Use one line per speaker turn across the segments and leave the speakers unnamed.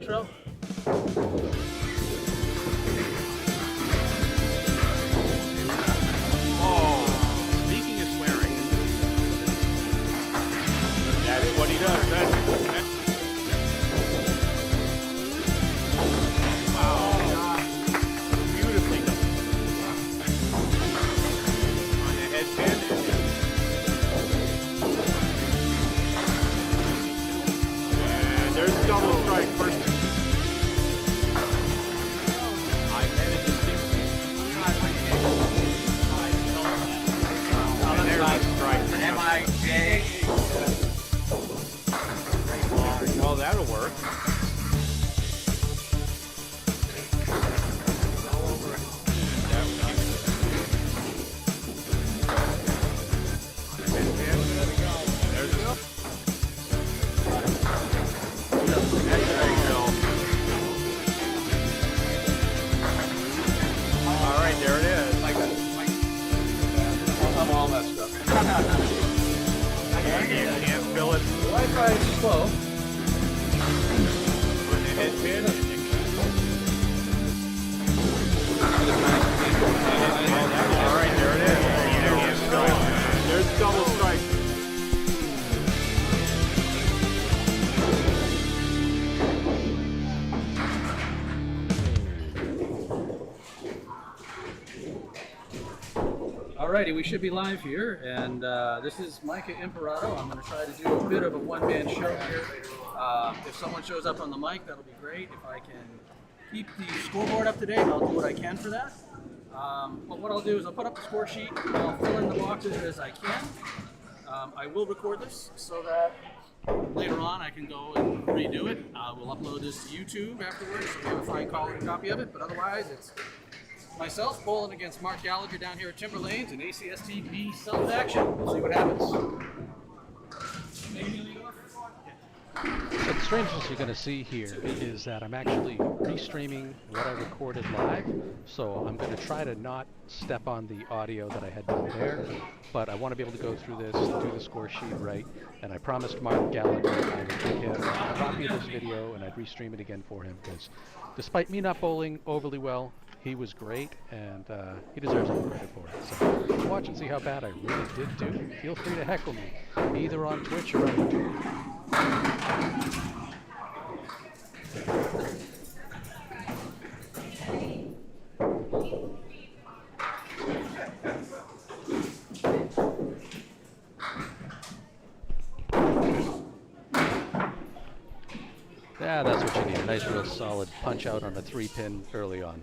intro. Oh, speaking of swearing, that's what he does. Wow, beautifully done. On the head pin. And there's a double strike first. I had it distinctly. And there's a strike. M-I-J. Well, that'll work.
Alrighty, we should be live here, and this is Micah Imparato. I'm going to try to do a bit of a one-man show here. If someone shows up on the mic, that'll be great. If I can keep the scoreboard up to date, I'll do what I can for that. But what I'll do is I'll put up the score sheet, I'll fill in the boxes as I can. I will record this so that later on I can go and redo it. We'll upload this to YouTube afterwards, so we have a fine quality copy of it, but otherwise it's myself bowling against Mark Gallagher down here at Timber Lanes in ACST B self-action. We'll see what happens.
So the strangeness you're going to see here is that I'm actually restreaming what I recorded live. So I'm going to try to not step on the audio that I had done there, but I want to be able to go through this, do the score sheet right, and I promised Mark Gallagher I would give him a copy of this video and I'd restream it again for him, because despite me not bowling overly well, he was great, and he deserves all the credit for it. So watch and see how bad I really did do. Feel free to heckle me, either on Twitch or on YouTube. Yeah, that's what you need. A nice, real solid punch out on a 3-pin early on.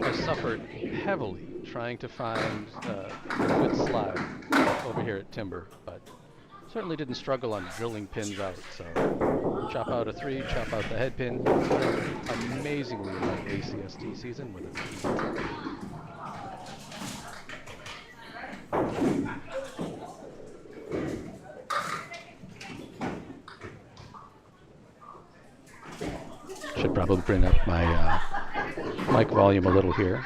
I suffered heavily trying to find a good slide over here at Timber, but certainly didn't struggle on drilling pins out. So chop out a 3, chop out the head pin. Amazingly like ACST season with a should probably bring up my mic volume a little here.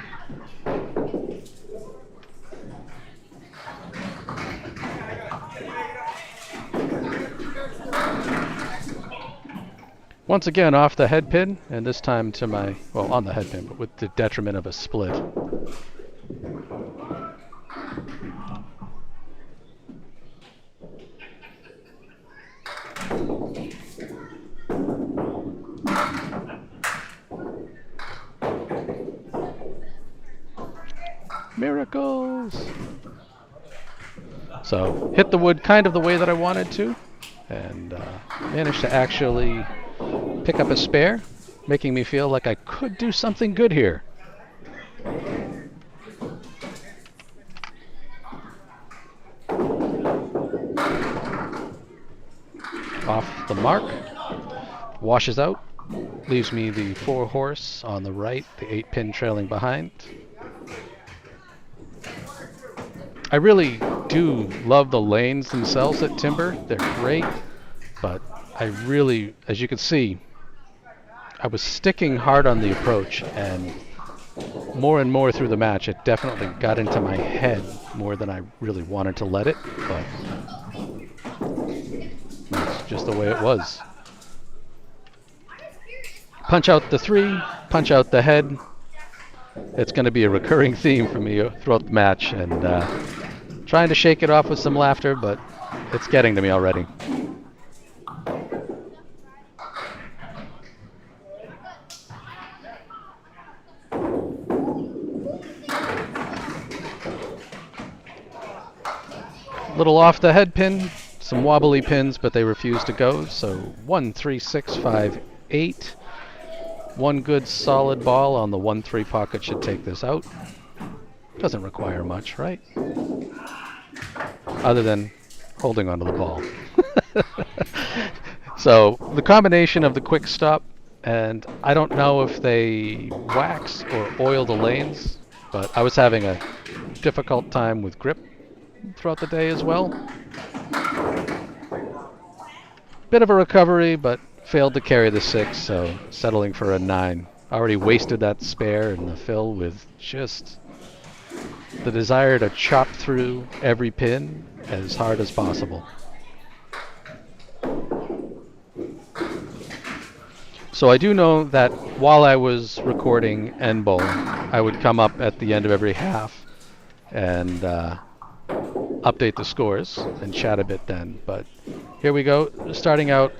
Once again off the head pin, and this time to my, well, on the head pin, but with the detriment of a split. Miracles! So, hit the wood kind of the way that I wanted to, and managed to actually pick up a spare, making me feel like I could do something good here. Off the mark, washes out, leaves me the 4-horse on the right, the 8-pin trailing behind. I really do love the lanes themselves at Timber. They're great, but I really, as you can see, I was sticking hard on the approach, and more through the match, it definitely got into my head more than I really wanted to let it, but just the way it was. Punch out the 3, punch out the head. It's going to be a recurring theme for me throughout the match, and trying to shake it off with some laughter, but it's getting to me already. Little off the head pin, some wobbly pins, but they refuse to go. So 1, 3, 6, 5, 8. One good solid ball on the 1-3 pocket should take this out. Doesn't require much, right? Other than holding onto the ball. So the combination of the quick stop, and I don't know if they wax or oil the lanes, but I was having a difficult time with grip throughout the day as well. Bit of a recovery, but failed to carry the 6, so settling for a 9. Already wasted that spare in the fill with just the desire to chop through every pin as hard as possible. So I do know that while I was recording end bowl, I would come up at the end of every half and update the scores and chat a bit then. But here we go, starting out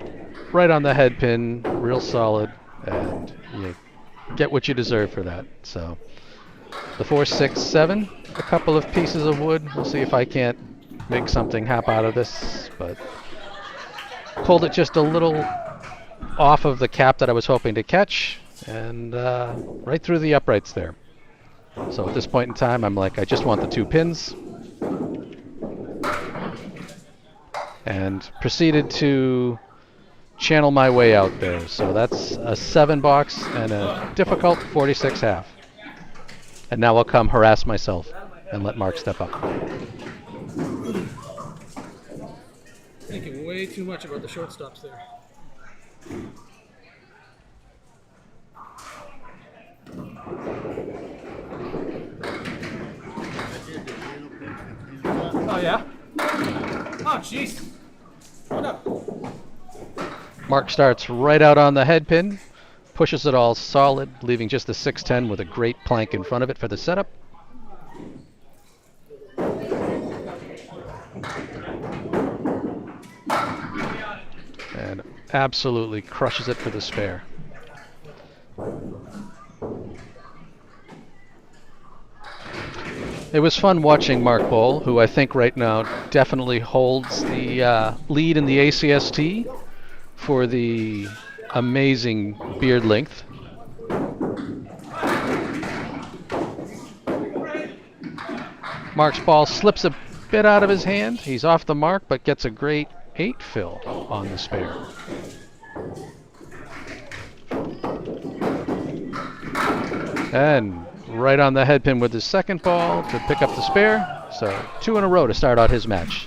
right on the head pin, real solid, and you get what you deserve for that. So the 4, 6, 7, a couple of pieces of wood. We'll see if I can't make something happen out of this, but pulled it just a little off of the cap that I was hoping to catch, and right through the uprights there. So at this point in time, I'm like, I just want the 2 pins, and proceeded to channel my way out there. So that's a 7 box and a difficult 46 half. And now I'll come harass myself and let Mark step up.
Thinking way too much about the shortstops there. Oh yeah? Oh jeez. What up?
Mark starts right out on the head pin, pushes it all solid, leaving just the 610 with a great plank in front of it for the setup. And absolutely crushes it for the spare. It was fun watching Mark Bowl, who I think right now definitely holds the lead in the ACST for the amazing beard length. Mark's ball slips a bit out of his hand. He's off the mark, but gets a great 8 fill on the spare. And right on the head pin with his second ball to pick up the spare. So 2 in a row to start out his match.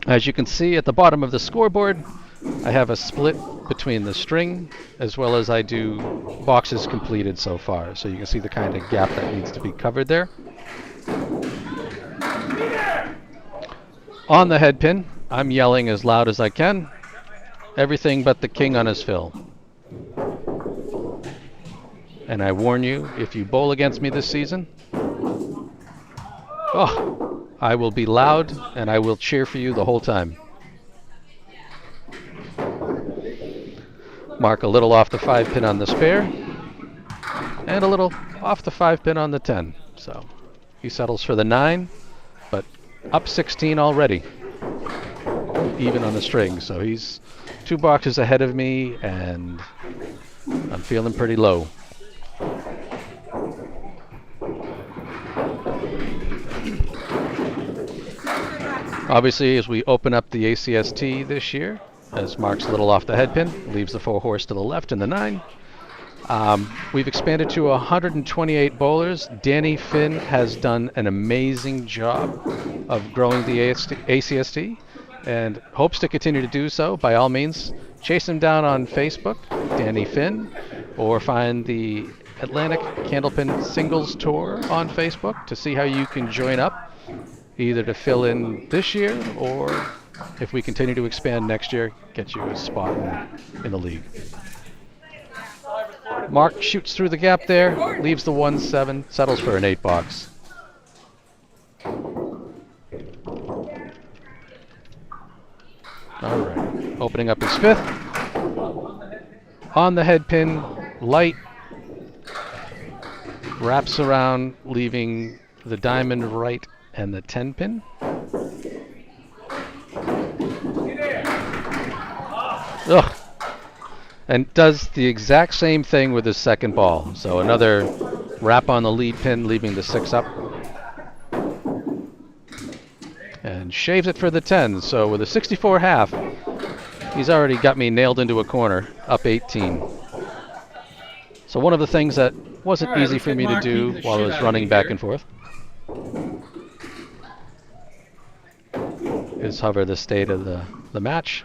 As you can see at the bottom of the scoreboard, I have a split between the string as well as I do boxes completed so far. So you can see the kind of gap that needs to be covered there. On the head pin, I'm yelling as loud as I can. Everything but the king on his fill. And I warn you, if you bowl against me this season, I will be loud and I will cheer for you the whole time. Mark a little off the 5 pin on the spare and a little off the 5 pin on the 10. So he settles for the 9, but up 16 already, even on the string. So he's 2 boxes ahead of me and I'm feeling pretty low. Obviously, as we open up the ACST this year, as Mark's a little off the head pin, leaves the 4 horse to the left in the 9. We've expanded to 128 bowlers. Danny Finn has done an amazing job of growing the ACST and hopes to continue to do so. By all means, chase him down on Facebook, Danny Finn, or find the Atlantic Candlepin Singles Tour on Facebook to see how you can join up either to fill in this year or if we continue to expand next year, get you a spot in the league. Mark shoots through the gap there, leaves the 1-7, settles for an 8 box. All right, opening up his 5th. On the head pin, light, wraps around, leaving the diamond right and the 10 pin. Ugh. And does the exact same thing with his second ball. So another wrap on the lead pin, leaving the 6 up. And shaves it for the 10. So with a 64 half, he's already got me nailed into a corner, up 18. So one of the things that wasn't easy for me to do while I was running back and forth is hover the state of the match.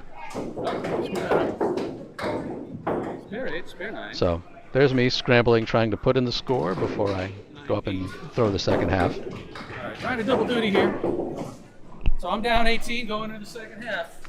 Spare 9.
So there's me scrambling, trying to put in the score before I go up and throw the second half.
All right, trying to double duty here. So I'm down 18 going into the second half.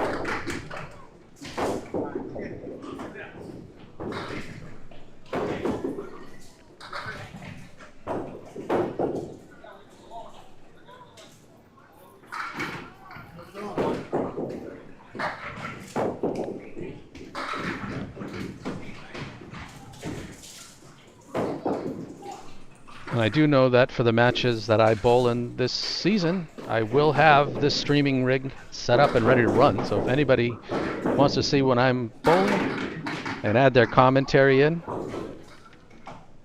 And I do know that for the matches that I bowl in this season, I will have this streaming rig set up and ready to run. So if anybody wants to see when I'm bowling and add their commentary in,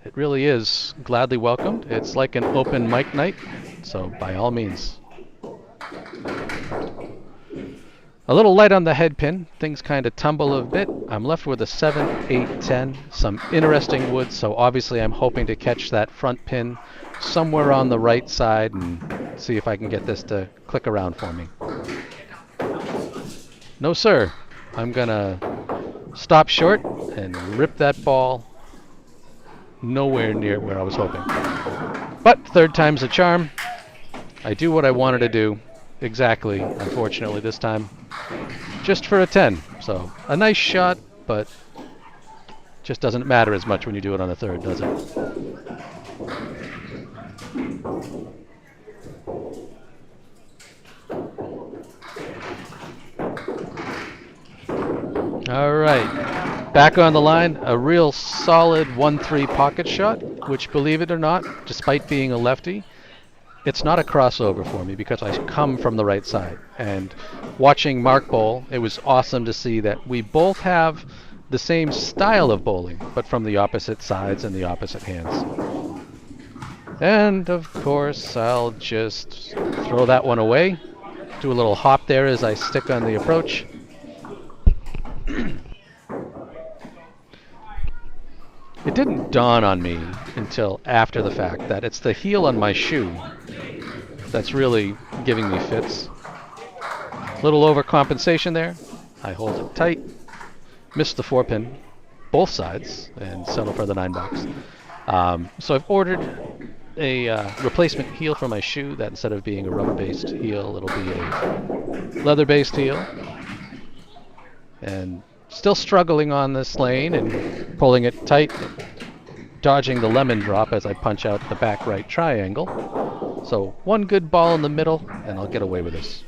it really is gladly welcomed. It's like an open mic night, so by all means. A little light on the head pin. Things kind of tumble a bit. I'm left with a 7, 8, 10. Some interesting wood, so obviously I'm hoping to catch that front pin somewhere on the right side and see if I can get this to click around for me. No, sir. I'm going to stop short and rip that ball nowhere near where I was hoping. But third time's a charm. I do what I wanted to do. Exactly, unfortunately this time. Just for a 10. So a nice shot, but just doesn't matter as much when you do it on the third, does it? All right, back on the line, a real solid 1-3 pocket shot, which, believe it or not, despite being a lefty, it's not a crossover for me because I come from the right side. And watching Mark bowl, it was awesome to see that we both have the same style of bowling, but from the opposite sides and the opposite hands. And of course, I'll just throw that one away. Do a little hop there as I stick on the approach. It didn't dawn on me until after the fact that it's the heel on my shoe that's really giving me fits. Little overcompensation there. I hold it tight. Miss the 4-pin, both sides, and settle for the 9 box. So I've ordered a replacement heel for my shoe that instead of being a rubber-based heel, it'll be a leather-based heel. And still struggling on this lane and pulling it tight, dodging the lemon drop as I punch out the back right triangle. So one good ball in the middle, and I'll get away with this.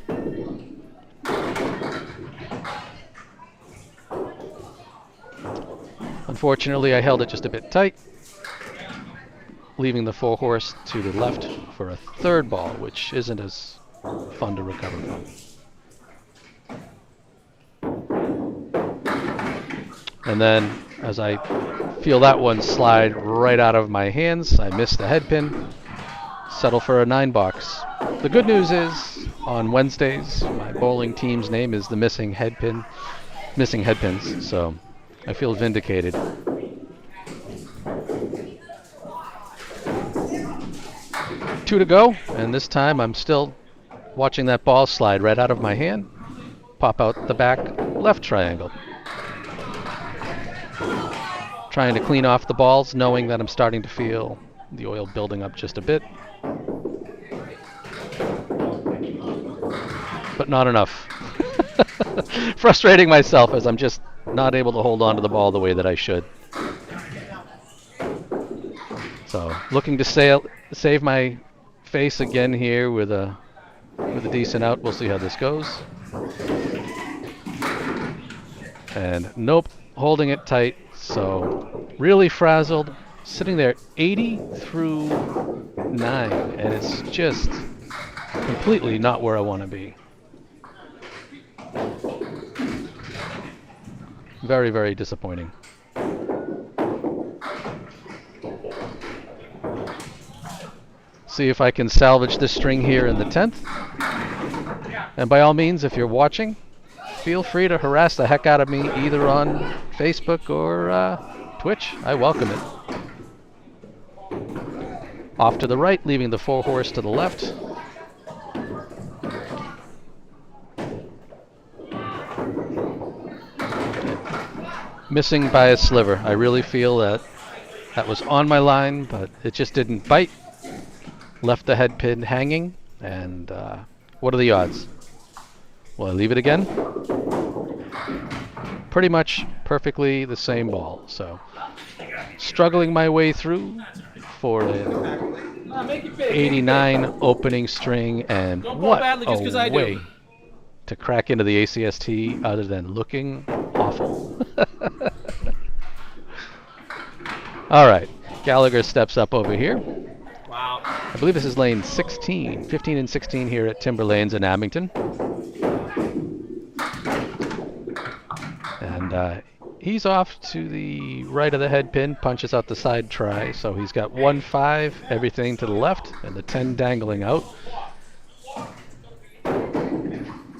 Unfortunately, I held it just a bit tight, leaving the 4-horse to the left for a third ball, which isn't as fun to recover from. And then, as I feel that one slide right out of my hands, I miss the head pin, settle for a 9 box. The good news is, on Wednesdays, my bowling team's name is the Missing Headpins, so I feel vindicated. Two to go, and this time I'm still watching that ball slide right out of my hand, pop out the back left triangle. Trying to clean off the balls, knowing that I'm starting to feel the oil building up just a bit. but not enough. Frustrating myself as I'm just not able to hold on to the ball the way that I should. So looking to save my face again here with a decent out. We'll see how this goes. And nope, holding it tight. So really frazzled, sitting there 80 through 9, and it's just completely not where I want to be. Very, very disappointing. See if I can salvage this string here in the 10th. And by all means, if you're watching, feel free to harass the heck out of me either on Facebook or Twitch. I welcome it. Off to the right, leaving the 4-horse to the left. Missing by a sliver. I really feel that was on my line, but it just didn't bite. Left the head pin hanging, and what are the odds? Will I leave it again? Pretty much perfectly the same ball. So struggling my way through for an 89 opening string, and what a way to crack into the ACST other than looking awful. All right, Gallagher steps up over here.
Wow.
I believe this is lane 16, 15 and 16 here at Timber Lanes in Abington. And he's off to the right of the head pin, punches out the side try, so he's got 1-5, everything to the left, and the 10 dangling out.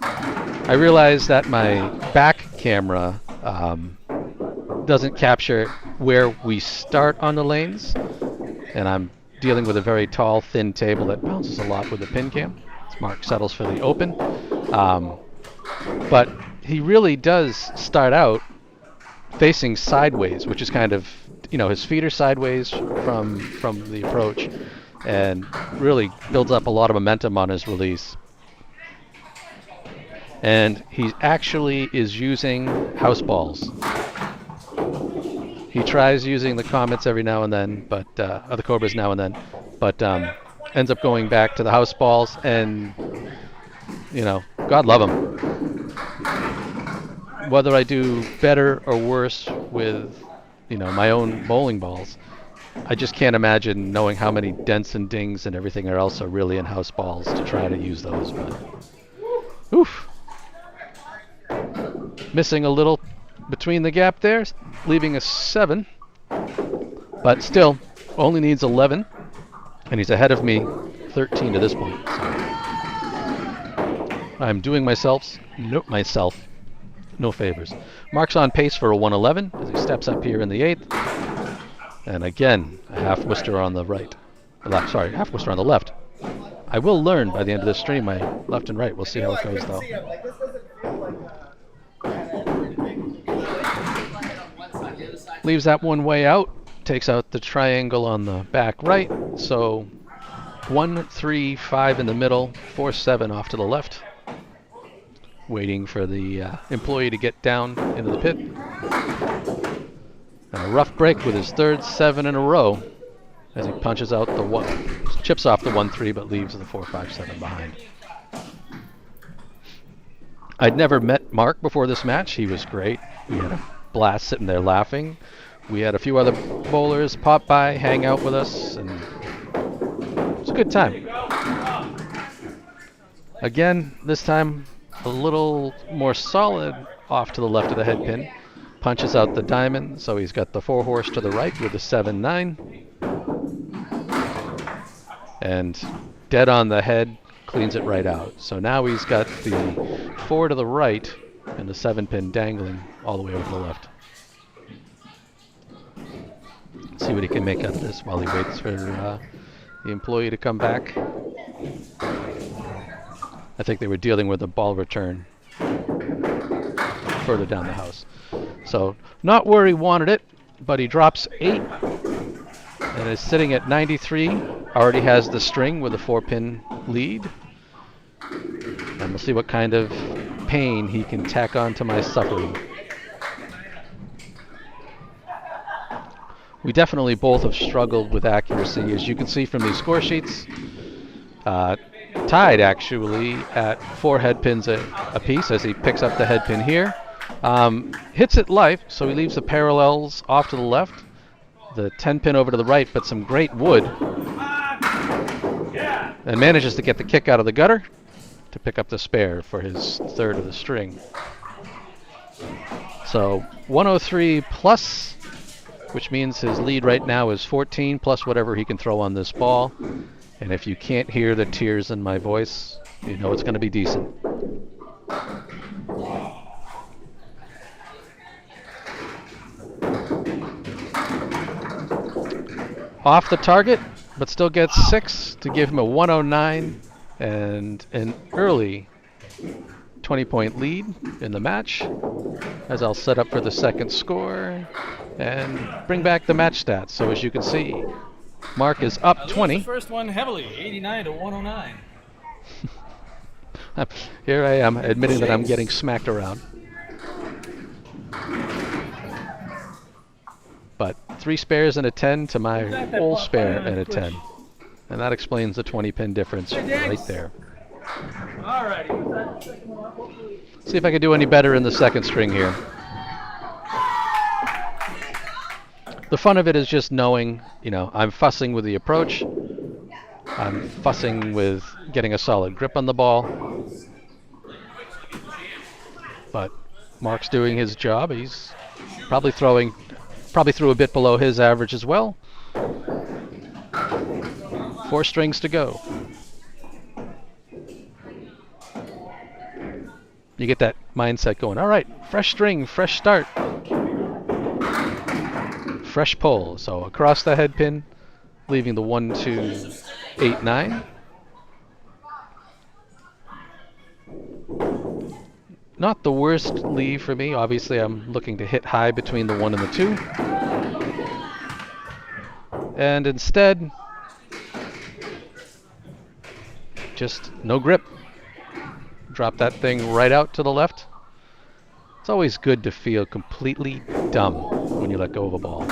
I realize that my back camera doesn't capture where we start on the lanes, and I'm dealing with a very tall, thin table that bounces a lot with the pin cam. Mark settles for the open. But he really does start out facing sideways, which is kind of, his feet are sideways from the approach, and really builds up a lot of momentum on his release. And he actually is using house balls. He tries using the Comets every now and then, but or the Cobras now and then, but ends up going back to the house balls, and God love him. Whether I do better or worse with my own bowling balls, I just can't imagine knowing how many dents and dings and everything else are really in house balls to try to use those. But oof. Missing a little between the gap there, leaving a 7, but still only needs 11, and he's ahead of me 13 to this point. So I'm doing myself no favors. Mark's on pace for a 111 as he steps up here in the 8th, and again a half Worcester on the half Worcester on the left. I will learn by the end of this stream my left and right. We'll see how it goes though. Leaves that one way out, takes out the triangle on the back right, so 1, 3, 5 in the middle, 4, 7 off to the left. Waiting for the employee to get down into the pit. And a rough break with his third 7 in a row as he punches out the 1, chips off the 1, 3, but leaves the 4, 5, 7 behind. I'd never met Mark before this match. He was great. We had a blast sitting there laughing. We had a few other bowlers pop by, hang out with us, and it was a good time. Again, this time a little more solid off to the left of the head pin. Punches out the diamond, so he's got the 4-horse to the right with the 7-9. And dead on the head, cleans it right out. So now he's got the 4 to the right and the 7-pin dangling all the way over to the left. Let's see what he can make out of this while he waits for the employee to come back. I think they were dealing with a ball return further down the house. So not where he wanted it, but he drops 8 and is sitting at 93. Already has the string with a 4-pin lead. And we'll see what kind of pain he can tack on to my suffering. We definitely both have struggled with accuracy, as you can see from these score sheets. Tied actually at 4 head pins a piece as he picks up the head pin here. Hits it life, so he leaves the parallels off to the left, the 10 pin over to the right, but some great wood. And manages to get the kick out of the gutter to pick up the spare for his third of the string. So 103 plus, which means his lead right now is 14 plus whatever he can throw on this ball. And if you can't hear the tears in my voice, you know it's going to be decent. Off the target, but still gets 6 to give him a 109 and an early 20-point lead in the match, as I'll set up for the second score and bring back the match stats. So as you can see, Mark is up 20.
The first one heavily, 89 to 109.
Here I am, admitting that I'm getting smacked around. But 3 spares and a 10 to my whole spare and a 10. And that explains the 20 pin difference right there.
Alrighty, with that second one up, hopefully.
See if I can do any better in the second string here. The fun of it is just knowing, you know, I'm fussing with the approach. I'm fussing with getting a solid grip on the ball. But Mark's doing his job. He's probably threw a bit below his average as well. 4 strings to go. You get that mindset going. All right, fresh string, fresh start. Fresh pull. So across the head pin, leaving the 1, 2, 8, 9. Not the worst leave for me. Obviously, I'm looking to hit high between the 1 and the 2. And instead, just no grip. Drop that thing right out to the left. It's always good to feel completely dumb when you let go of a ball.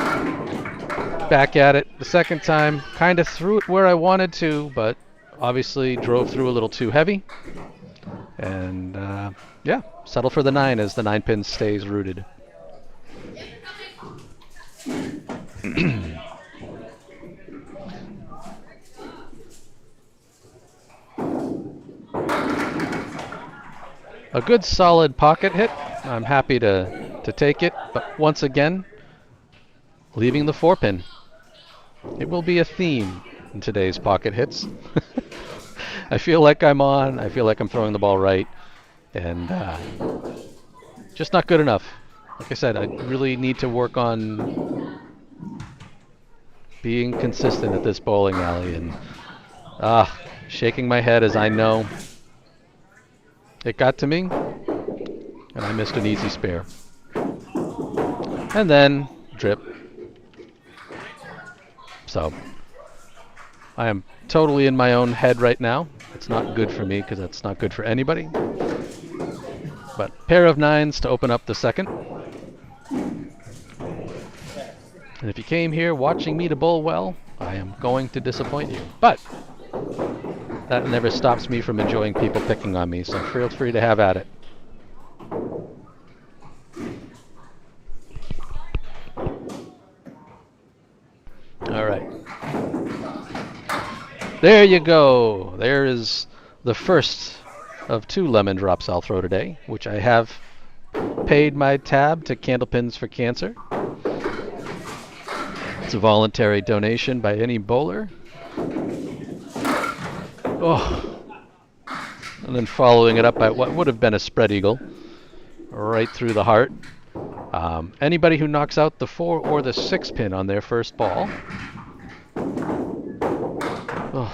Back at it the second time. Kind of threw it where I wanted to, but obviously drove through a little too heavy. And yeah, settle for the 9 as the 9 pin stays rooted. A good solid pocket hit. I'm happy to take it, but once again, leaving the 4 pin. It will be a theme in today's pocket hits. I feel like I'm on, I feel like I'm throwing the ball right, and just not good enough. Like I said, I really need to work on being consistent at this bowling alley, and shaking my head as I know it got to me, and I missed an easy spare. And then, drip. So, I am totally in my own head right now. It's not good for me because that's not good for anybody. But pair of 9s to open up the second. And if you came here watching me to bowl well, I am going to disappoint you. But that never stops me from enjoying people picking on me, so feel free to have at it. All right. There you go. There is the first of 2 lemon drops I'll throw today, which I have paid my tab to Candlepins for Cancer. It's a voluntary donation by any bowler. Oh. And then following it up by what would have been a spread eagle right through the heart. Anybody who knocks out the 4 or the 6 pin on their first ball. Oh,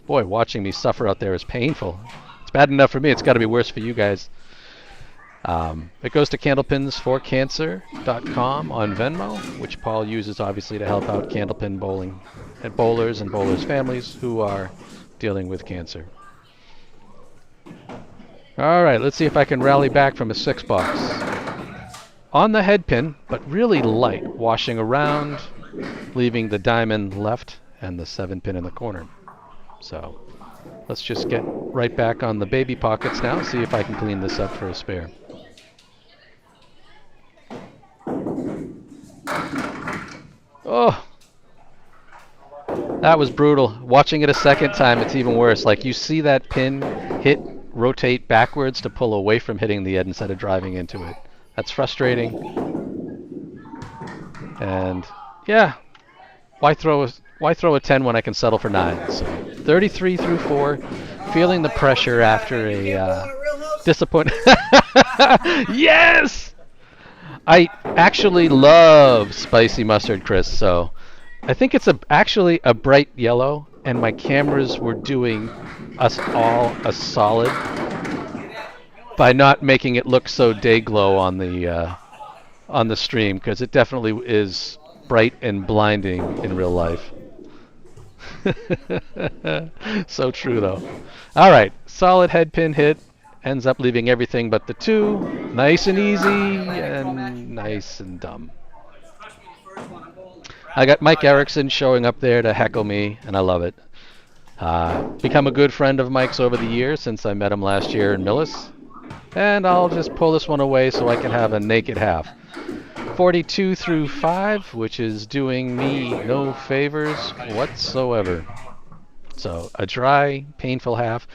boy, watching me suffer out there is painful. It's bad enough for me. It's got to be worse for you guys. It goes to candlepinsforcancer.com on Venmo, which Paul uses obviously to help out candlepin bowling and bowlers families who are dealing with cancer. All right, let's see if I can rally back from a 6-box. On the head pin, but really light, washing around, leaving the diamond left and the 7 pin in the corner. So let's just get right back on the baby pockets now, see if I can clean this up for a spare. Oh, that was brutal. Watching it a second time, it's even worse. Like, you see that pin hit, rotate backwards to pull away from hitting the head instead of driving into it. That's frustrating. And yeah, why throw a 10 when I can settle for 9? So 33 through 4, feeling the pressure after a disappointment. Yes! I actually love spicy mustard crisp, so I think it's actually a bright yellow, and my cameras were doing us all a solid by not making it look so day glow on the stream, because it definitely is bright and blinding in real life. So true though. All right, solid head pin hit. Ends up leaving everything but the 2. Nice and easy and nice and dumb. I got Mike Erickson showing up there to heckle me, and I love it. Become a good friend of Mike's over the years since I met him last year in Millis. And I'll just pull this one away so I can have a naked half. 42 through 5, which is doing me no favors whatsoever. So a dry, painful half.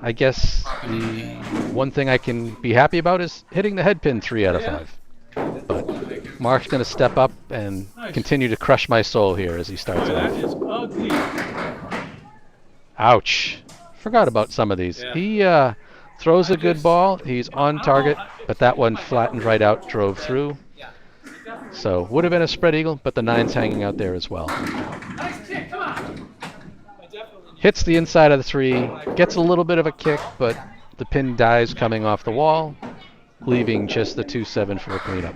I guess the one thing I can be happy about is hitting the head pin 3 out of 5. But Mark's going to step up and continue to crush my soul here as he starts
That
off.
is ugly.
Ouch. Forgot about some of these. He throws a good ball. He's on target, but that one flattened right out, drove through. So would have been a spread eagle, but the 9's hanging out there as well. Hits the inside of the 3, gets a little bit of a kick, but the pin dies coming off the wall, leaving just the 2-7 for a cleanup.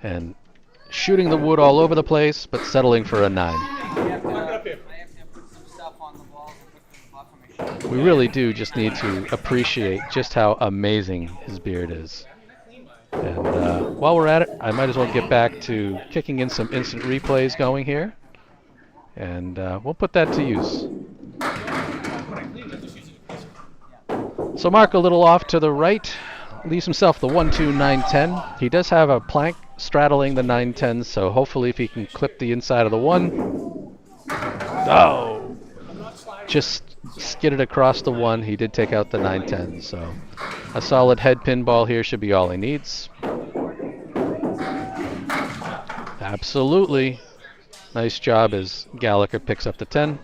And shooting the wood all over the place, but settling for a 9. We really do just need to appreciate just how amazing his beard is. And while we're at it, I might as well get back to kicking in some instant replays going here. And we'll put that to use. So Mark a little off to the right, leaves himself the 1-2 9-10. He does have a plank straddling the 9-10, so hopefully if he can clip the inside of the 1. Oh! Just skidded across the 1. He did take out the 9-10, so a solid head pin ball here should be all he needs. Absolutely. Nice job as Gallagher picks up the 10.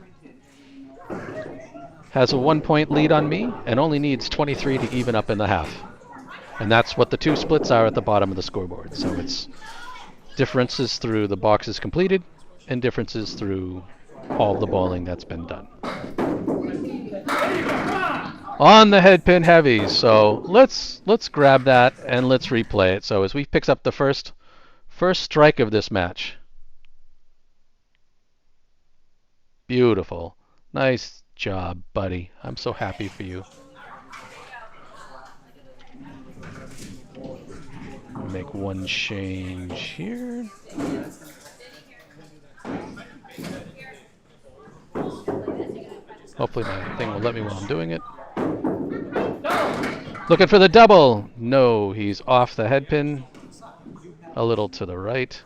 Has a 1-point lead on me and only needs 23 to even up in the half. And that's what the 2 splits are at the bottom of the scoreboard. So it's differences through the boxes completed and differences through all the bowling that's been done. On the head pin heavy. So let's grab that and let's replay it. So as we picks up the first strike of this match. Beautiful. Nice job, buddy. I'm so happy for you. Make one change here. Hopefully my thing will let me while I'm doing it. Looking for the double. No, he's off the head pin. A little to the right.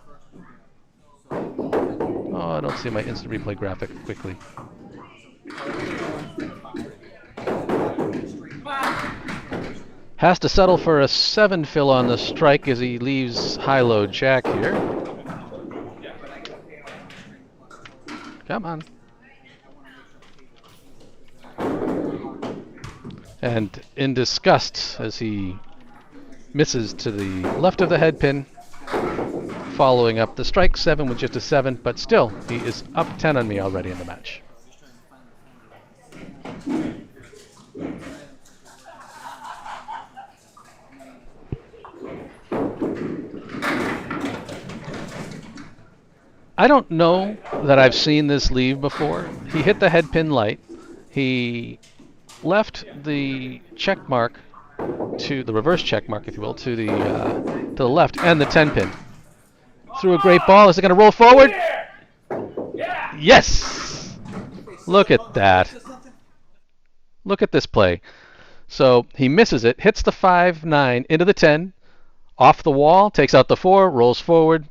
Oh, I don't see my instant replay graphic quickly. Has to settle for a 7 fill on the strike as he leaves high-low jack here. Come on. And in disgust as he misses to the left of the head pin, following up the strike 7 with just a 7, but still, he is up 10 on me already in the match. I don't know that I've seen this leave before. He hit the head pin light. He left the check mark to the reverse check mark, if you will, to the left, and the 10 pin. Threw a great ball. Is it going to roll forward? Yes! Look at that. Look at this play. So he misses it, hits the 5-9 into the 10, off the wall, takes out the 4, rolls forward,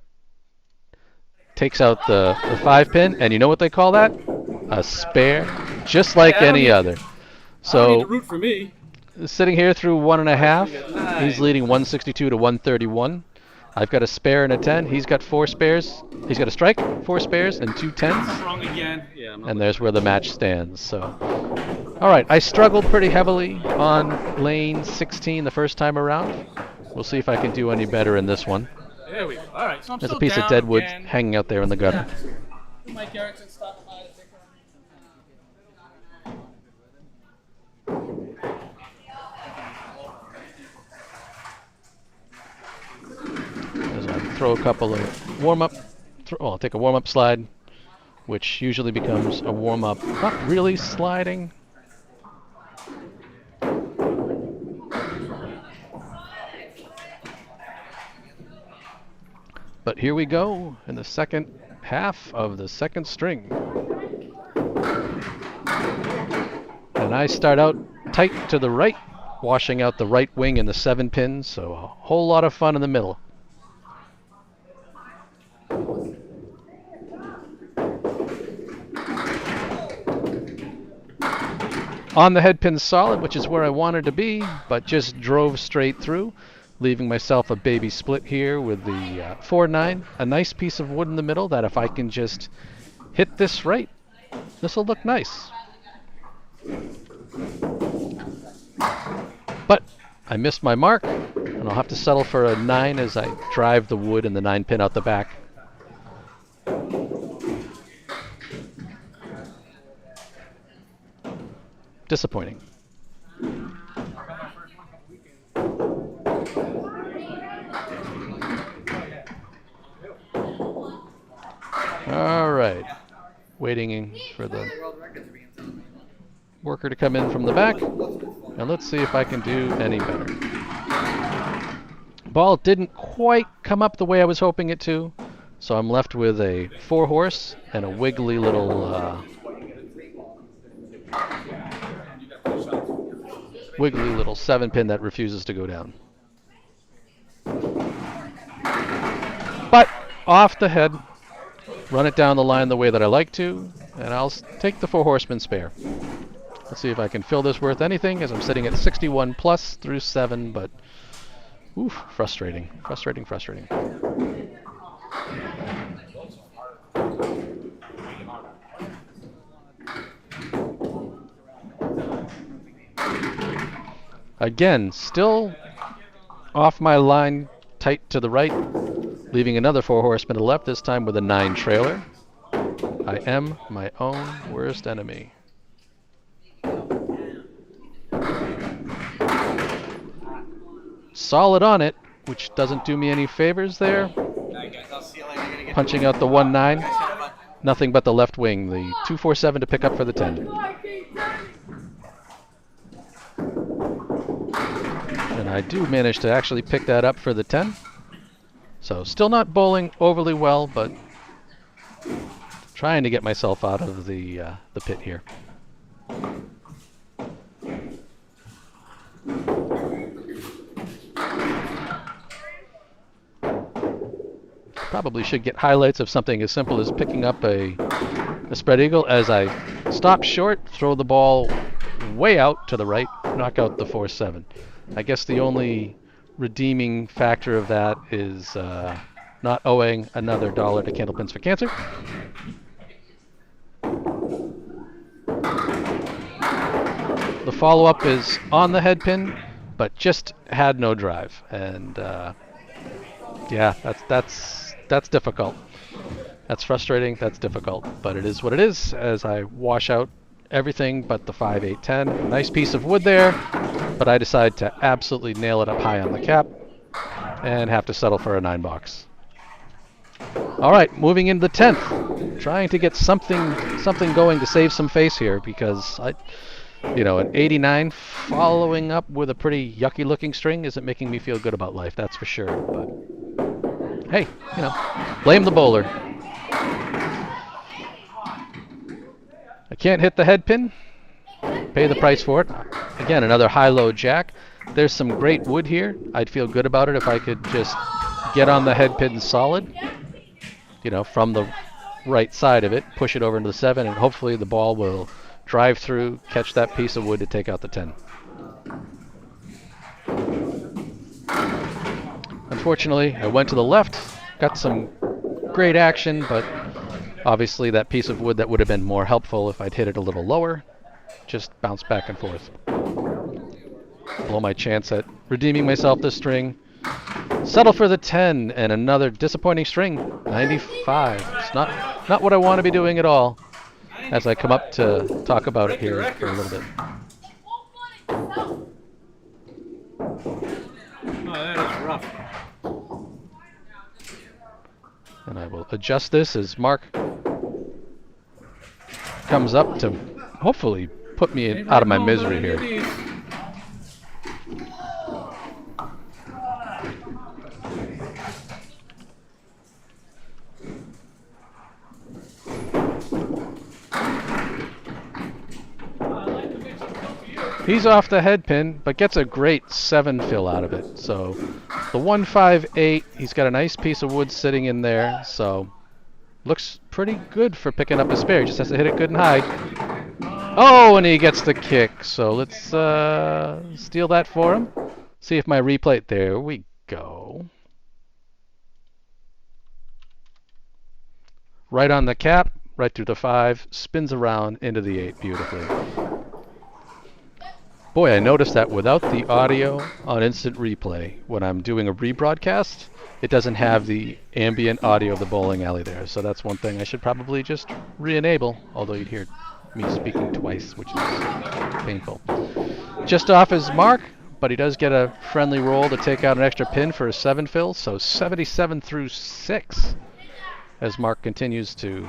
takes out the 5 pin, and you know what they call that? A spare, just like any other.
I don't need to
So
root for me.
sitting here through 1.5, he's leading 162 to 131. I've got a spare and a 10. He's got 4 spares. He's got a strike, 4 spares, and 2 10s.
Wrong again. Yeah,
And there's where the match stands. So, all right, I struggled pretty heavily on lane 16 the first time around. We'll see if I can do any better in this one.
There we go. All right, so I'm
There's a
still
piece of
down
dead wood
again.
hanging out there in the gutter.
Mike Erickson stopping by to take
As I throw a couple of warm-up, well, I'll take a warm-up slide, which usually becomes a warm-up, not really sliding. But here we go in the second half of the second string. And I start out tight to the right, washing out the right wing in the 7 pins, so a whole lot of fun in the middle. On the head pin solid, which is where I wanted to be, but just drove straight through, leaving myself a baby split here with the 4-9. A nice piece of wood in the middle that if I can just hit this right, this will look nice. But I missed my mark, and I'll have to settle for a 9 as I drive the wood and the 9 pin out the back. Disappointing. All right, waiting for the worker to come in from the back, and let's see if I can do any better. Ball didn't quite come up the way I was hoping it to, so I'm left with a 4 horse and a wiggly little 7 pin that refuses to go down. But off the head, run it down the line the way that I like to, and I'll take the 4 horseman spare. Let's see if I can fill this worth anything, as I'm sitting at 61 plus through 7, but oof, frustrating. Again, still off my line, tight to the right, leaving another 4 horsemen to the left, this time with a 9 trailer. I am my own worst enemy. Solid on it, which doesn't do me any favors there. Punching out the 1-9. Nothing but the left wing. The 2-4-7 to pick up for the 10. And I do manage to actually pick that up for the 10. So still not bowling overly well, but trying to get myself out of the pit here. Probably should get highlights of something as simple as picking up a spread eagle as I stop short, throw the ball way out to the right, knock out the 4-7. I guess the only redeeming factor of that is not owing another $1 to Candlepins for Cancer. The follow-up is on the head pin, but just had no drive, and yeah, that's difficult. That's frustrating. That's difficult, but it is what it is. As I wash out everything but the 5, 8, 10. Nice piece of wood there, but I decide to absolutely nail it up high on the cap and have to settle for a 9 box. All right, moving into the 10th, trying to get something going to save some face here, because You know, an 89 following up with a pretty yucky looking string isn't making me feel good about life, that's for sure. But hey, you know, blame the bowler. I can't hit the head pin. Pay the price for it. Again, another high-low jack. There's some great wood here. I'd feel good about it if I could just get on the head pin solid, you know, from the right side of it, push it over into the 7, and hopefully the ball will drive through, catch that piece of wood to take out the 10. Unfortunately, I went to the left, got some great action, but obviously that piece of wood that would have been more helpful if I'd hit it a little lower just bounced back and forth. Blow my chance at redeeming myself this string. Settle for the 10 and another disappointing string, 95. It's not what I want to be doing at all as I come up to talk about it here for a little bit.
Oh, that is rough.
And I will adjust this as Mark comes up to hopefully put me out of my misery here. He's off the head pin, but gets a great 7 fill out of it. So the 158, he's got a nice piece of wood sitting in there, so looks pretty good for picking up a spare. He just has to hit it good and high. Oh, and he gets the kick. So let's steal that for him. See if my replay, there we go. Right on the cap, right through the 5, spins around into the 8 beautifully. Boy, I noticed that without the audio on instant replay, when I'm doing a rebroadcast, it doesn't have the ambient audio of the bowling alley there. So that's one thing I should probably just re-enable, although you'd hear me speaking twice, which is painful. Just off his mark, but he does get a friendly roll to take out an extra pin for a 7 fill, so 77 through 6 as Mark continues to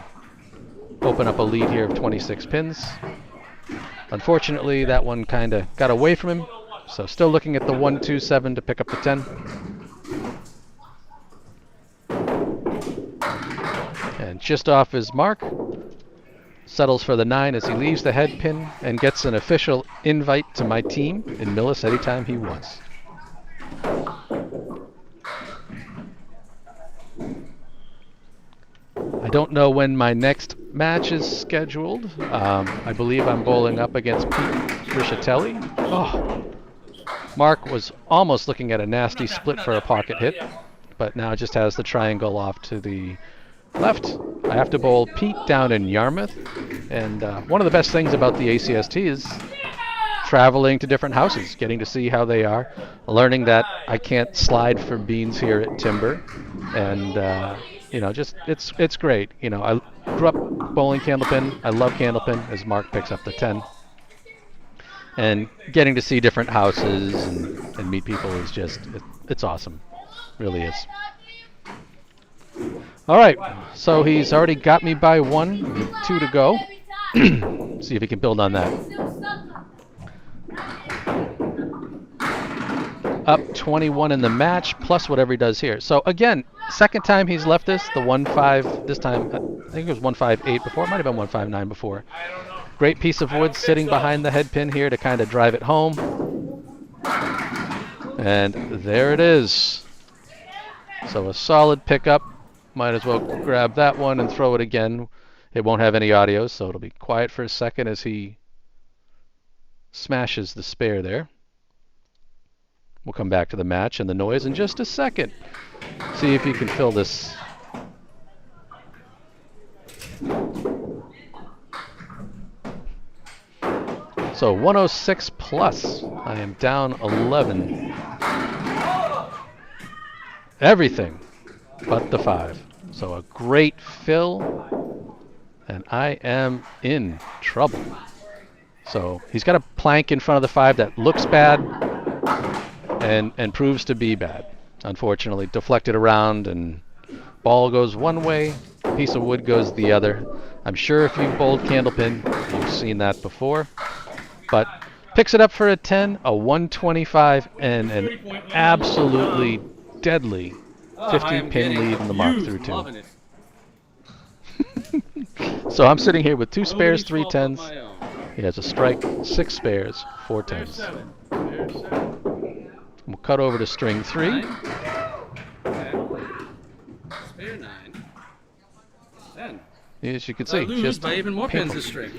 open up a lead here of 26 pins. Unfortunately, that one kind of got away from him, so still looking at the 127 to pick up the 10. And just off his mark, settles for the 9 as he leaves the head pin and gets an official invite to my team in Millis anytime he wants. I don't know when my next match is scheduled. I believe I'm bowling up against Pete Rischitelli. Oh, Mark was almost looking at a nasty split for a pocket hit, but now just has the triangle off to the left. I have to bowl Pete down in Yarmouth, and one of the best things about the ACST is traveling to different houses, getting to see how they are, learning that I can't slide for beans here at Timber, and you know, just it's great. You know, I grew up bowling Candlepin. I love Candlepin as Mark picks up the 10. And getting to see different houses and meet people is just, it's awesome. Really is. All right, so he's already got me by 1, with 2 to go. See if he can build on that. Up 21 in the match, plus whatever he does here. So again, second time he's left this, the 1-5, this time, I think it was 158 before, it might have been 159 before. Great piece of wood sitting behind the head pin here to kind of drive it home. And there it is. So a solid pickup. Might as well grab that one and throw it again. It won't have any audio, so it'll be quiet for a second as he smashes the spare there. We'll come back to the match and the noise in just a second. See if you can fill this. So 106 plus. I am down 11. Everything but the 5. So a great fill, and I am in trouble. So he's got a plank in front of the 5 that looks bad and proves to be bad. Unfortunately, deflected around and ball goes one way, piece of wood goes the other. I'm sure if you've bowled Candlepin, you've seen that before. but picks it up for a 10, a 125, and an absolutely deadly
Oh, I am
50-pin
getting
lead in the Mark
confused.
through 2.
Loving it.
So I'm sitting here with 2 spares,
Nobody
3
12
tens.
of my own.
He has a strike, 6 spares, 4
Spare
tens.
7. Spare 7.
We'll cut over to string 3.
9. 10. Spare 9. 10.
As you can
I
see,
lose
just
by even more pins this string.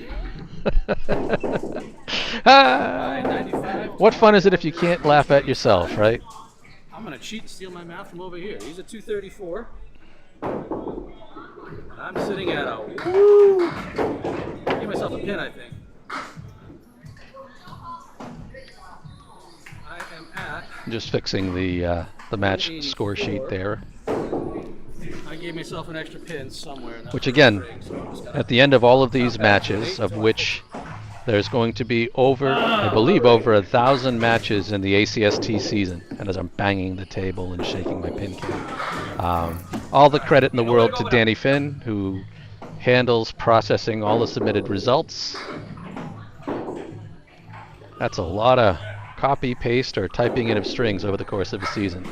Ah!
95.
What fun is it if you can't laugh at yourself, right?
I'm going to cheat and steal my math from over here. He's a 234. I'm sitting at a woo. Give myself a pin, I think. I am at.
Just fixing the match score sheet there.
I gave myself an extra pin somewhere. In that
Which
first
again,
string, so I'm just gonna
at the end of all of these matches, of which there's going to be I believe, over 1,000 matches in the ACST season. And as I'm banging the table and shaking my pin can. All the credit in the world to Danny Finn, who handles processing all the submitted results. That's a lot of copy, paste, or typing in of strings over the course of a season.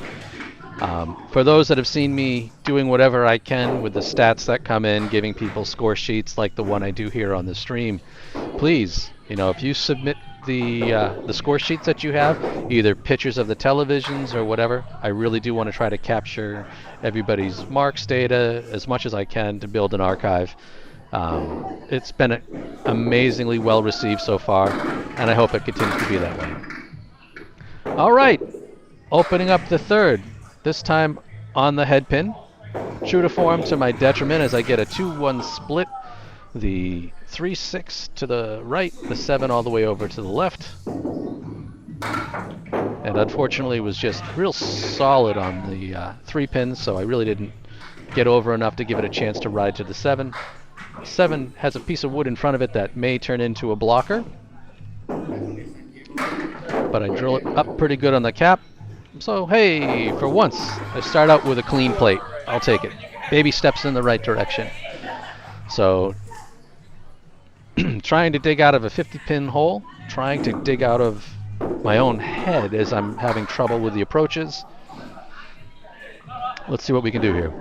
For those that have seen me doing whatever I can with the stats that come in, giving people score sheets like the one I do here on the stream, please, if you submit the score sheets that you have, either pictures of the televisions or whatever, I really do want to try to capture everybody's marks data as much as I can to build an archive. It's been amazingly well received so far, and I hope it continues to be that way. All right, opening up the third. This time on the head pin. True to form to my detriment as I get a 2-1 split. The 3-6 to the right, the 7 all the way over to the left. And unfortunately was just real solid on the 3 pins, so I really didn't get over enough to give it a chance to ride to the 7. 7 has a piece of wood in front of it that may turn into a blocker. But I drill it up pretty good on the cap. So, hey, for once, I start out with a clean plate. I'll take it. Baby steps in the right direction. So, trying to dig out of a 50-pin hole, trying to dig out of my own head as I'm having trouble with the approaches. Let's see what we can do here.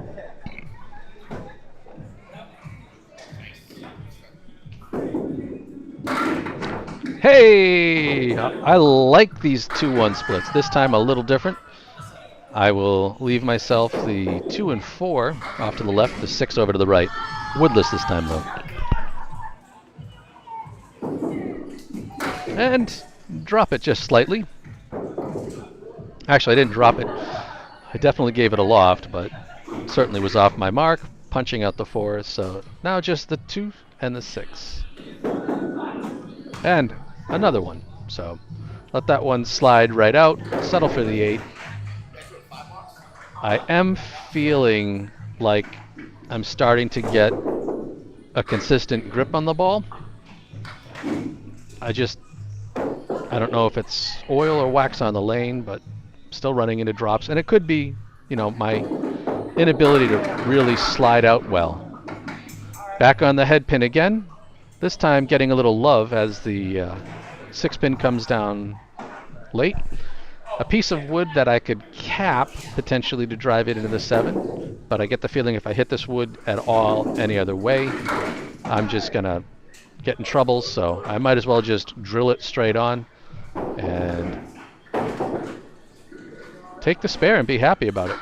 Hey! I like these 2-1 splits. This time a little different. I will leave myself the 2 and 4 off to the left, the 6 over to the right. Woodless this time, though. And drop it just slightly. Actually, I didn't drop it. I definitely gave it a loft, but certainly was off my mark, punching out the 4. So now just the 2 and the 6. And another one. So let that one slide right out, settle for the 8. I am feeling like I'm starting to get a consistent grip on the ball. I don't know if it's oil or wax on the lane, but still running into drops. And it could be, my inability to really slide out well. Back on the head pin again. This time getting a little love as the 6-pin comes down late. A piece of wood that I could cap potentially to drive it into the 7, but I get the feeling if I hit this wood at all any other way, I'm just gonna get in trouble, so I might as well just drill it straight on and take the spare and be happy about it.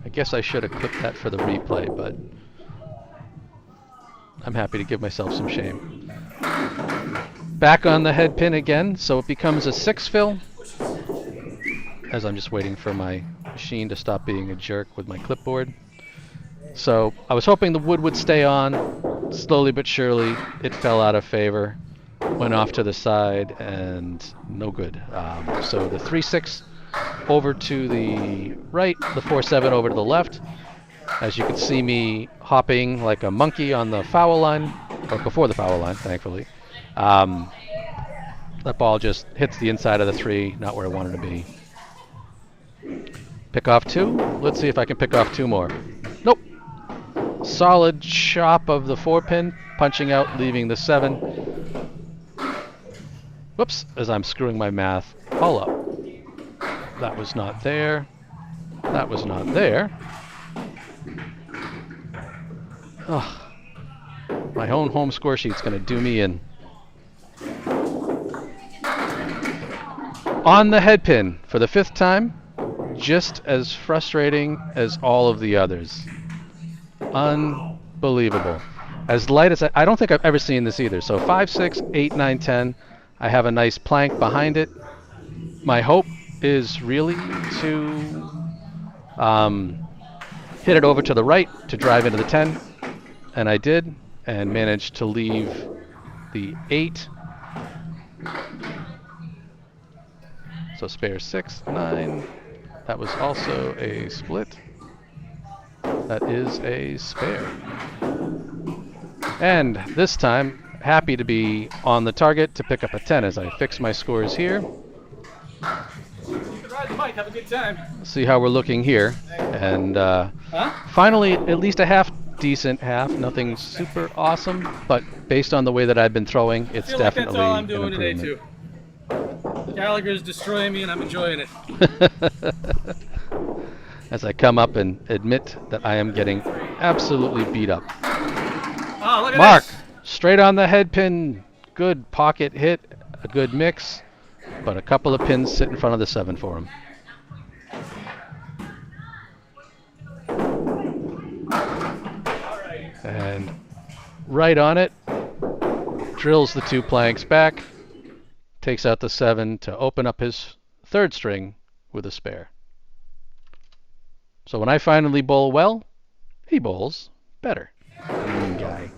I guess I should have clipped that for the replay, but I'm happy to give myself some shame. Back on the head pin again, so it becomes a 6 fill. As I'm just waiting for my machine to stop being a jerk with my clipboard. So I was hoping the wood would stay on. Slowly but surely, it fell out of favor. Went off to the side and no good. So the 3-6 over to the right, the 4-7 over to the left. As you can see me hopping like a monkey on the foul line, or before the foul line, thankfully. That ball just hits the inside of the 3, not where I wanted to be. Pick off 2. Let's see if I can pick off 2 more. Nope. solid chop of the 4-pin, punching out, leaving the 7. Whoops, as I'm screwing my math all up. That was not there. That was not there. Ugh. My own home score sheet's going to do me in. On the head pin for the 5th time, just as frustrating as all of the others. Unbelievable. As light as I don't think I've ever seen this either. So 5, 6, 8, 9, 10. I have a nice plank behind it. My hope is really to hit it over to the right to drive into the 10. And I did, and managed to leave the 8. So spare 6, 9. That was also a split. That is a spare. And this time, happy to be on the target to pick up a 10 as I fix my scores here.
Ride the bike, have a good time.
See how we're looking here. And finally, at least a decent half. Nothing super awesome, but based on the way that I've been throwing, it's
feel
definitely
like that's all I'm
an
doing today
improvement.
too. Gallagher's destroying me and I'm enjoying it.
As I come up and admit that I am getting absolutely beat up.
Oh, look at
Mark,
this.
straight on the head pin. Good pocket hit, a good mix, but a couple of pins sit in front of the 7 for him. And right on it, drills the 2 planks back, takes out the 7 to open up his 3rd string with a spare. So when I finally bowl well, he bowls better. Mean guy.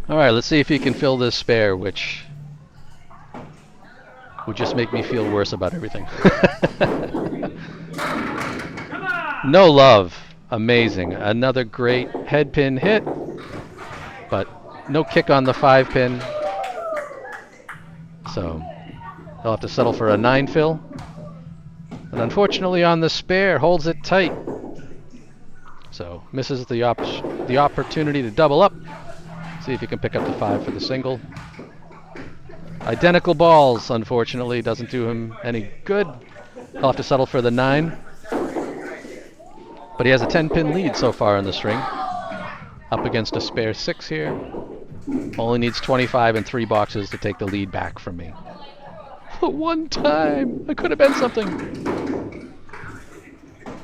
All right, let's see if he can fill this spare, which would just make me feel worse about everything. No love. Amazing. Another great head pin hit, but no kick on the 5 pin. So he'll have to settle for a 9 fill. And unfortunately on the spare, holds it tight. So misses the opportunity to double up. See if he can pick up the 5 for the single. Identical balls, unfortunately, doesn't do him any good. He'll have to settle for the 9. But he has a 10-pin lead so far in the string. Up against a spare 6 here. Only needs 25 and 3 boxes to take the lead back from me. One time! I could have been something!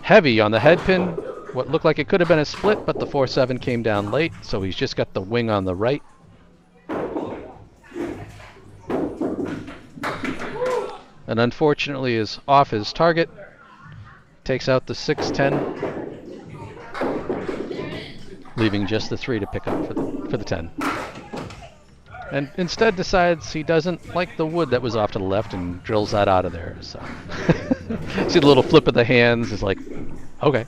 Heavy on the head pin. What looked like it could have been a split, but the 4-7 came down late, so he's just got the wing on the right. And unfortunately is off his target. Takes out the 6-10. Leaving just the 3 to pick up for the 10. And instead decides he doesn't like the wood that was off to the left and drills that out of there. So see the little flip of the hands is like, okay.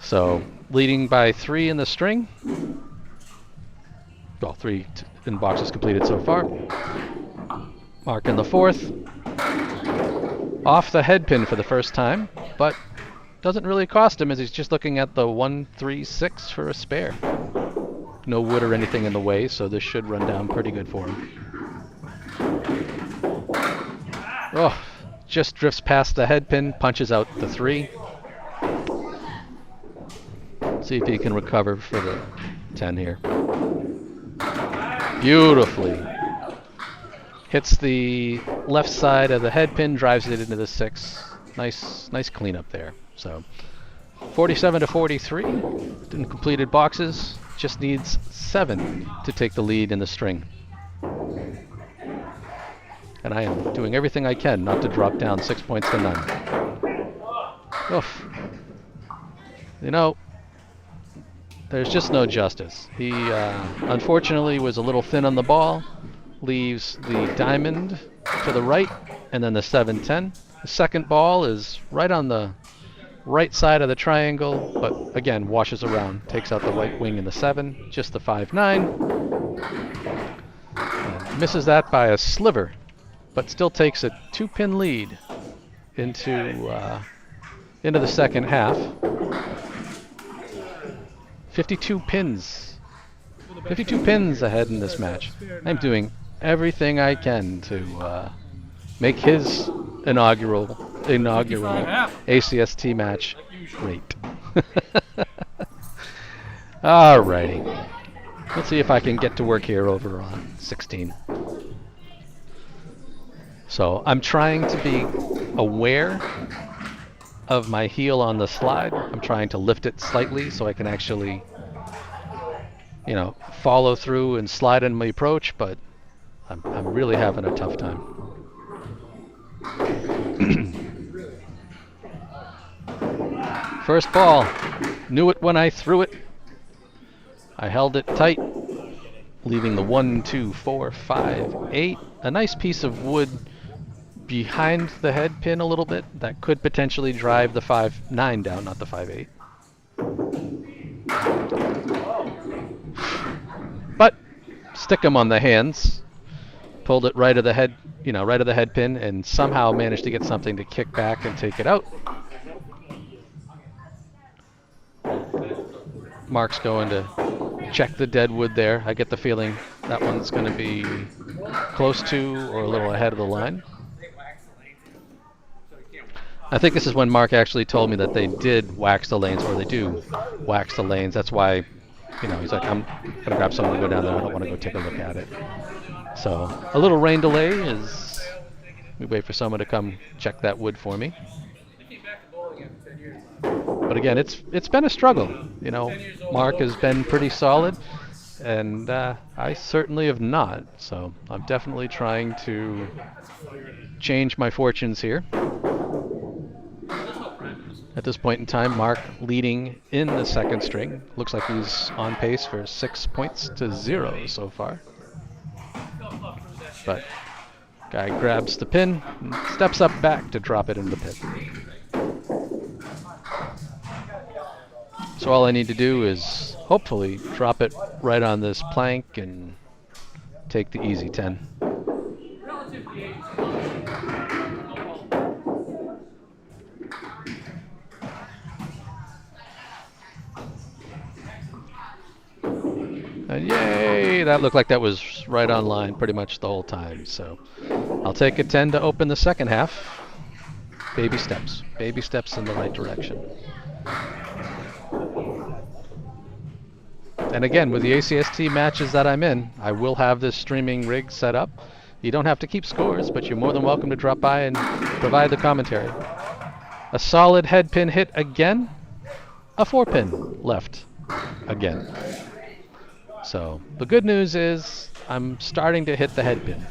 So leading by 3 in the string. Well, 3 in boxes completed so far. Mark in the 4th. Off the head pin for the first time, but doesn't really cost him as he's just looking at the 1, 3, 6 for a spare. No wood or anything in the way, so this should run down pretty good for him. Oh, just drifts past the head pin, punches out the 3. See if he can recover for the 10 here. Beautifully. Hits the left side of the head pin, drives it into the 6. Nice cleanup there. So 47 to 43 in completed boxes. Just needs 7 to take the lead in the string. And I am doing everything I can not to drop down 6 points to none. Oof. You know, there's just no justice. He unfortunately was a little thin on the ball. Leaves the diamond to the right, and then the 7-10. The second ball is right on the right side of the triangle, but again washes around, takes out the right wing in the 7, just the 5-9. Misses that by a sliver, but still takes a 2-pin lead into into the second half. 52 pins. 52 pins ahead in this match. I'm doing everything I can to make his inaugural ACST match great. Alrighty. Let's see if I can get to work here over on 16. So I'm trying to be aware of my heel on the slide. I'm trying to lift it slightly so I can actually, you know, follow through and slide in my approach, but I'm really having a tough time. First ball. Knew it when I threw it. I held it tight, leaving the 1, 2, 4, 5, 8. A nice piece of wood behind the head pin a little bit that could potentially drive the 5, 9 down, not the 5, 8. But stick 'em on the hands. Pulled it right of the head, you know, right of the head pin, and somehow managed to get something to kick back and take it out. Mark's going to check the dead wood there. I get the feeling that one's going to be close to or a little ahead of the line. I think this is when Mark actually told me that they did wax the lanes, or they do wax the lanes. That's why, you know, he's like, I'm going to grab someone to go down there. I don't want to go take a look at it. So a little rain delay is, we wait for someone to come check that wood for me. But again, it's been a struggle. You know, Mark has been pretty solid, and I certainly have not. So I'm definitely trying to change my fortunes here. At this point in time, Mark leading in the second string. Looks like he's on pace for 6 points to 0 so far. But guy grabs the pin and steps up back to drop it in the pit. So all I need to do is hopefully drop it right on this plank and take the easy 10. And yay! That looked like that was right on line pretty much the whole time. So I'll take a 10 to open the second half. Baby steps. Baby steps in the right direction. And again, with the ACST matches that I'm in, I will have this streaming rig set up. You don't have to keep scores, but you're more than welcome to drop by and provide the commentary. A solid head pin hit again. A 4-pin left again. So the good news is I'm starting to hit the head pin.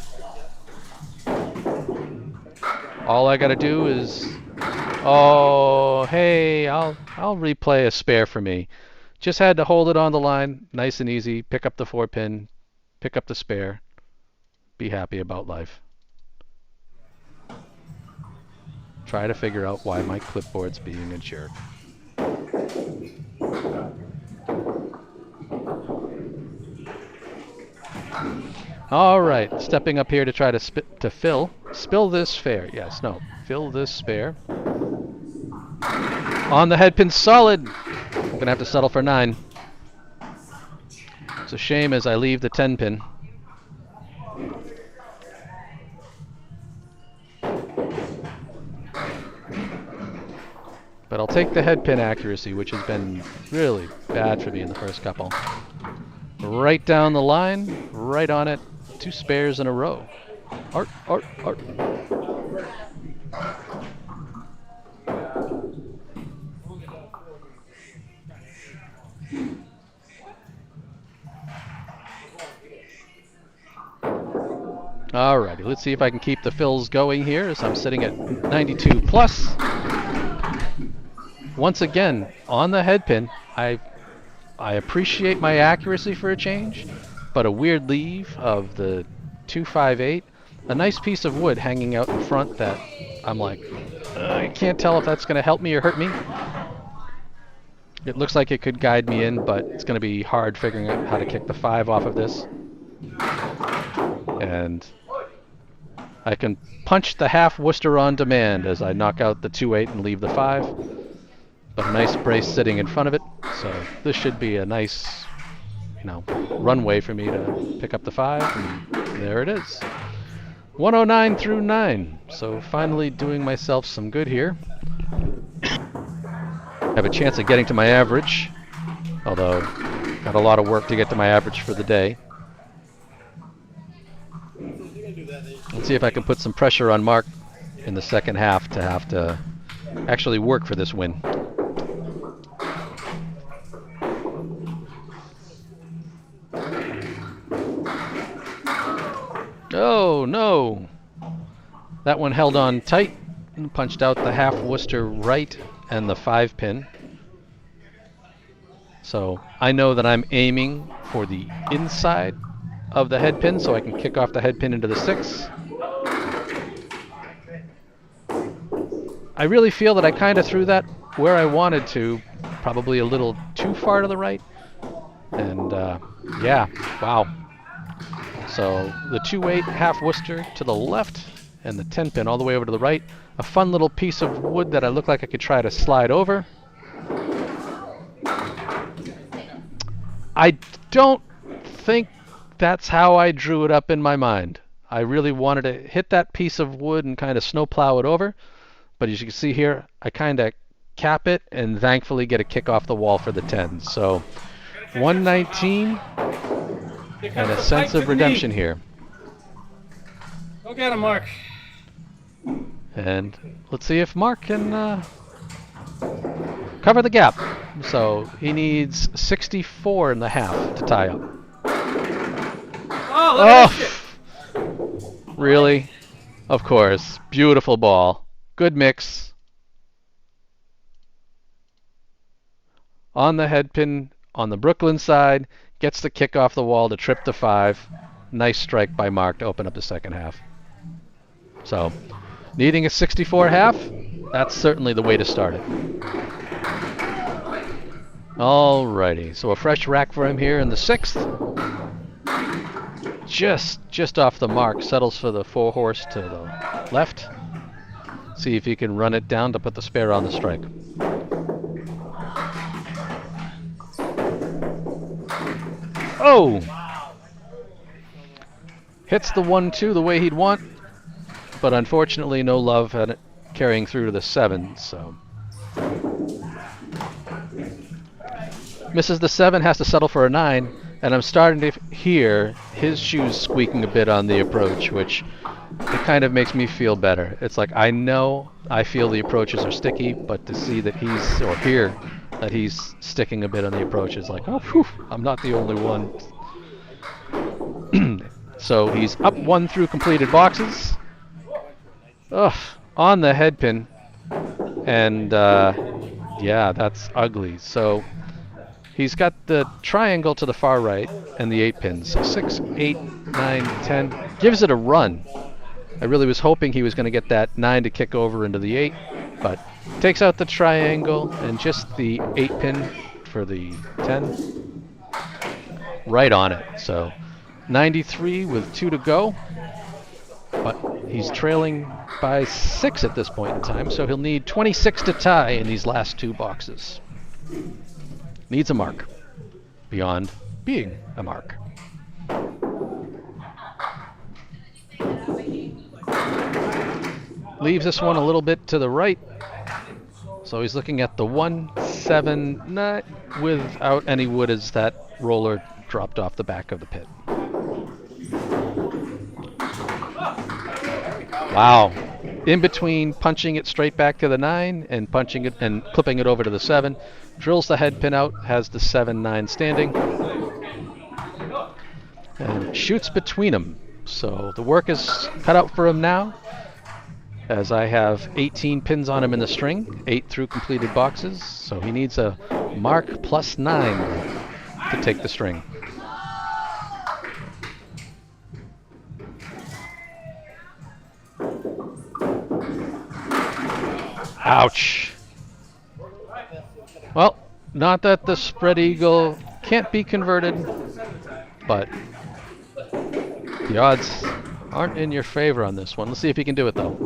All I gotta do is, oh hey, I'll replay a spare for me. Just had to hold it on the line, nice and easy, pick up the 4-pin, pick up the spare, be happy about life. Try to figure out why my clipboard's being a jerk. All right, stepping up here to try to spill this spare. Yes, no, fill this spare. On the head pin, solid. I'm gonna have to settle for 9. It's a shame as I leave the 10 pin. But I'll take the head pin accuracy, which has been really bad for me in the first couple. Right down the line, right on it, 2 spares in a row. Art, art, art. Alrighty, let's see if I can keep the fills going here as I'm sitting at 92 plus. Once again, on the head pin, I appreciate my accuracy for a change, but a weird leave of the 258, a nice piece of wood hanging out in front that I'm like, I can't tell if that's going to help me or hurt me. It looks like it could guide me in, but it's going to be hard figuring out how to kick the 5 off of this. And I can punch the half Worcester on demand as I knock out the 2-8 and leave the 5. but a nice brace sitting in front of it. So this should be a nice, runway for me to pick up the 5, and there it is. 109 through 9. So finally doing myself some good here. Have a chance of getting to my average, although got a lot of work to get to my average for the day. Let's see if I can put some pressure on Mark in the second half to have to actually work for this win. Oh no! That one held on tight and punched out the half Worcester right and the 5 pin. So I know that I'm aiming for the inside of the head pin so I can kick off the head pin into the 6. I really feel that I kind of threw that where I wanted to, probably a little too far to the right. And yeah, wow. So the 2/8 half Worcester to the left and the 10 pin all the way over to the right. A fun little piece of wood that I look like I could try to slide over. I don't think that's how I drew it up in my mind. I really wanted to hit that piece of wood and kind of snowplow it over. But as you can see here, I kind of cap it and thankfully get a kick off the wall for the 10. So 119 and a sense of redemption here.
Go get him, Mark.
And let's see if Mark can cover the gap. So he needs 64 and a half to tie up.
Oh, look at this shit.
Really? Of course. Beautiful ball. Good mix. On the head pin on the Brooklyn side. Gets the kick off the wall to trip the 5. Nice strike by Mark to open up the second half. So, needing a 64 half, that's certainly the way to start it. Alrighty, so a fresh rack for him here in the 6th. Just off the mark, settles for the 4 horse to the left. See if he can run it down to put the spare on the strike. Oh! Hits the 1-2 the way he'd want, but unfortunately no love at it carrying through to the 7, so. Misses the 7, has to settle for a 9, and I'm starting to hear his shoes squeaking a bit on the approach, which it kind of makes me feel better. It's like I feel the approaches are sticky, but to see that or hear that he's sticking a bit on the approach is like, oh, whew, I'm not the only one. So he's up 1 through completed boxes. Ugh, on the head pin. And yeah, that's ugly. So he's got the triangle to the far right and the 8 pins. So 6, 8, 9, 10. Gives it a run. I really was hoping he was going to get that 9 to kick over into the 8, but takes out the triangle and just the 8 pin for the 10. Right on it. So 93 with 2 to go, but he's trailing by 6 at this point in time, so he'll need 26 to tie in these last 2 boxes. Needs a mark beyond being a mark. Leaves this one a little bit to the right, so he's looking at the 1, 7, 9 without any wood as that roller dropped off the back of the pit. Wow. In between punching it straight back to the 9 and punching it and clipping it over to the 7, drills the head pin out, has the 7-9 standing, and shoots between them. So the work is cut out for him now, as I have 18 pins on him in the string, 8 through completed boxes, so he needs a mark plus 9 to take the string. Ouch. Well, not that the spread eagle can't be converted, but the odds aren't in your favor on this one. Let's see if he can do it, though.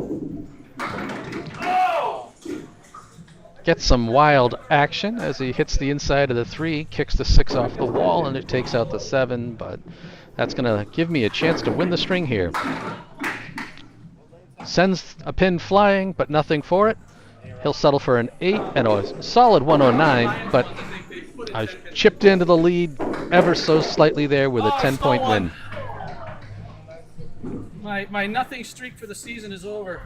gets some wild action as he hits the inside of the 3, kicks the 6 off the wall, and it takes out the 7, but that's going to give me a chance to win the string here. Sends a pin flying, but nothing for it. He'll settle for an 8 and a solid 109, but I chipped into the lead ever so slightly there with a 10-point win.
My nothing streak for the season is over.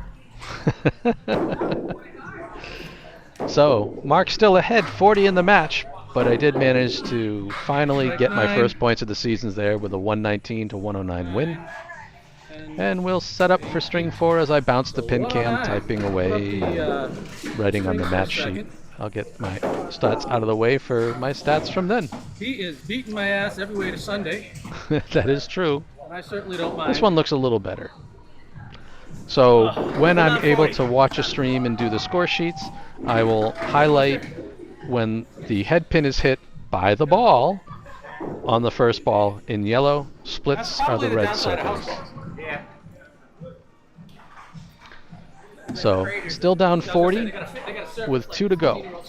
So, Mark's still ahead, 40 in the match, but I did manage to finally get my first points of the season there with a 119 to 109 win. And we'll set up for string 4 as I bounce the pin can, typing away, writing on the match sheet. I'll get my stats out of the way for my stats from then.
He is beating my ass every way to Sunday.
That is true.
And I certainly don't mind.
This one looks a little better. So when I'm able to watch a stream and do the score sheets, I will highlight when the head pin is hit by the ball on the first ball in yellow. Splits are the red circles. So still down 40 with 2 to go.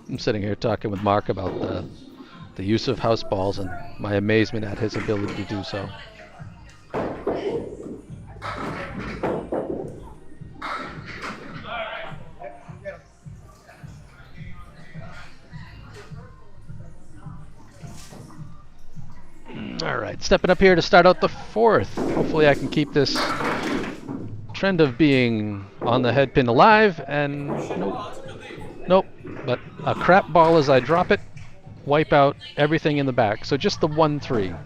I'm sitting here talking with Mark about the use of house balls and my amazement at his ability to do so. All right, stepping up here to start out the 4th. Hopefully I can keep this trend of being on the head pin alive, and nope, but a crap ball as I drop it, wipe out everything in the back. So just the 1-3.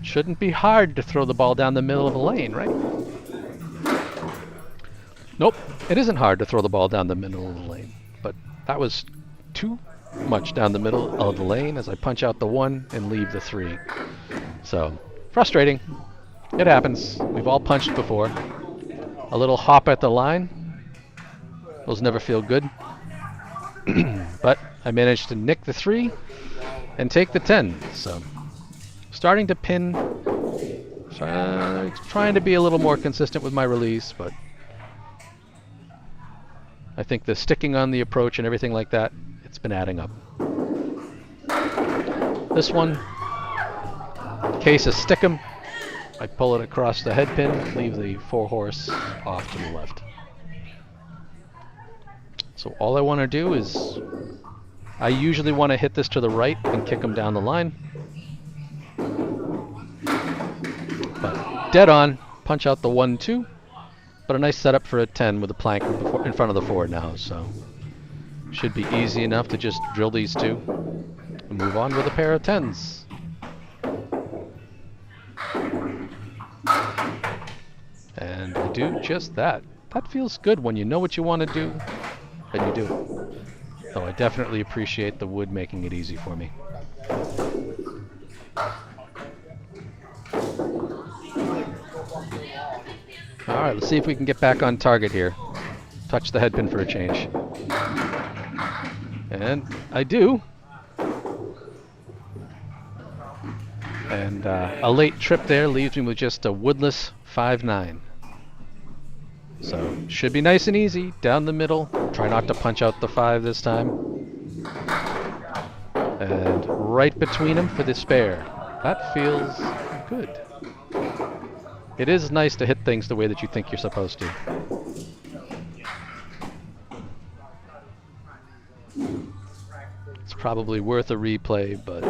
Shouldn't be hard to throw the ball down the middle of the lane, right? Nope, it isn't hard to throw the ball down the middle of the lane, but that was too much down the middle of the lane as I punch out the 1 and leave the 3. So, frustrating. It happens. We've all punched before. A little hop at the line. Those never feel good. But I managed to nick the 3 and take the 10. So, starting to pin. Trying to be a little more consistent with my release, but I think the sticking on the approach and everything like that, it's been adding up. This one, case of stickum. I pull it across the head pin, leave the 4-horse off to the left. So all I want to do is, I usually want to hit this to the right and kick them down the line. But dead on, punch out the 1-2. But a nice setup for a 10 with a plank in front of the 4 now, so should be easy enough to just drill these 2 and move on with a pair of 10s. And I do just that. That feels good when you know what you want to do, and you do it. So I definitely appreciate the wood making it easy for me. Alright, let's see if we can get back on target here. Touch the head pin for a change. And I do. And a late trip there leaves me with just a woodless 5-9. So, should be nice and easy, down the middle. Try not to punch out the 5 this time. And right between them for the spare. That feels good. It is nice to hit things the way that you think you're supposed to. It's probably worth a replay, but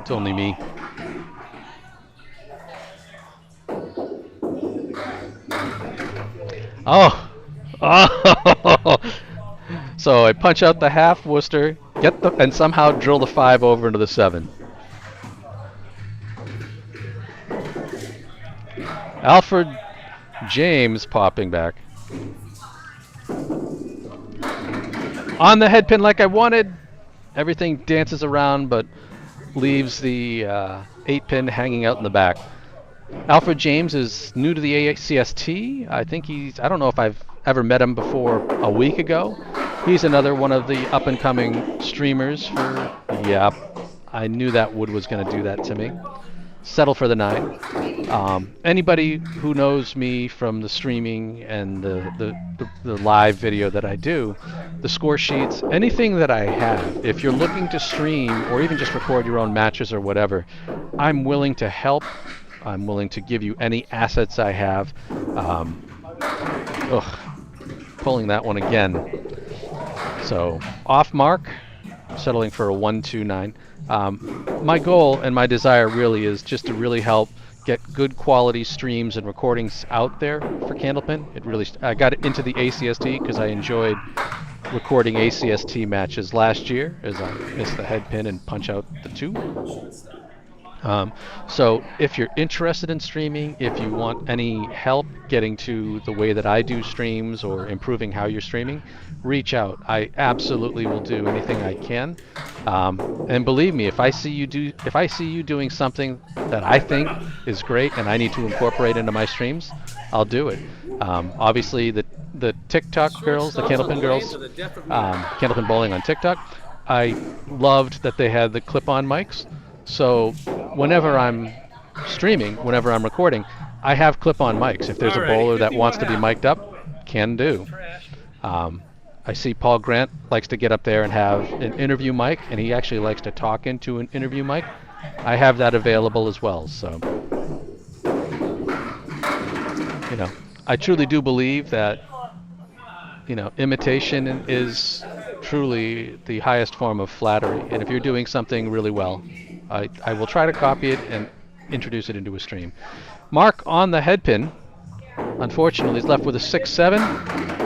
it's only me. Oh! Oh! So I punch out the half Worcester, and somehow drill the 5 over into the 7. Alfred James popping back. On the head pin like I wanted. Everything dances around but leaves the 8 pin hanging out in the back. Alfred James is new to the ACST. I think I don't know if I've ever met him before a week ago. He's another one of the up and coming streamers for, yeah, I knew that wood was going to do that to me. settle for the 9. Anybody who knows me from the streaming and the live video that I do, the score sheets, anything that I have, if you're looking to stream or even just record your own matches or whatever, I'm willing to help. I'm willing to give you any assets I have. Pulling that one again. So off mark, settling for a 1-2-9. My goal and my desire really is just to really help get good quality streams and recordings out there for Candlepin. I got into the ACST because I enjoyed recording ACST matches last year, as I miss the head pin and punch out the 2. So if you're interested in streaming, if you want any help getting to the way that I do streams or improving how you're streaming, reach out. I absolutely will do anything I can. And believe me, if I see you doing something that I think is great and I need to incorporate into my streams, I'll do it. Obviously, the TikTok girls, the Candlepin girls, Candlepin Bowling on TikTok, I loved that they had the clip-on mics. So whenever I'm streaming, whenever I'm recording, I have clip-on mics. If there's a bowler that wants to be mic'd up, can do. I see Paul Grant likes to get up there and have an interview mic, and he actually likes to talk into an interview mic. I have that available as well. So, I truly do believe that, imitation is truly the highest form of flattery. And if you're doing something really well, I will try to copy it and introduce it into a stream. Mark on the head pin. Unfortunately, he's left with a 6-7.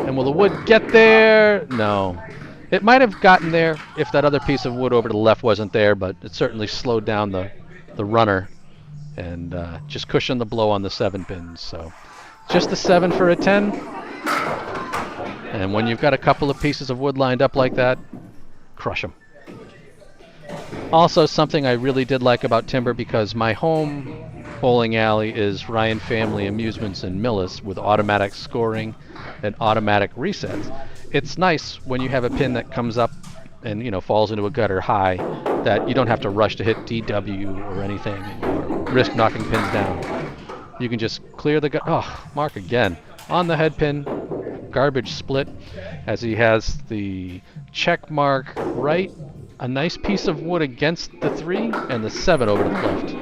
And will the wood get there? No. It might have gotten there if that other piece of wood over to the left wasn't there, but it certainly slowed down the runner and just cushioned the blow on the 7 pins. So just the 7 for a 10. And when you've got a couple of pieces of wood lined up like that, crush them. Also, something I really did like about Timber, because my home bowling alley is Ryan Family Amusements in Millis with automatic scoring and automatic resets. It's nice when you have a pin that comes up and falls into a gutter high that you don't have to rush to hit DW or anything or risk knocking pins down. You can just clear the gutter. Oh, Mark again on the head pin. Garbage split as he has the check mark right, a nice piece of wood against the 3 and the 7 over to the left.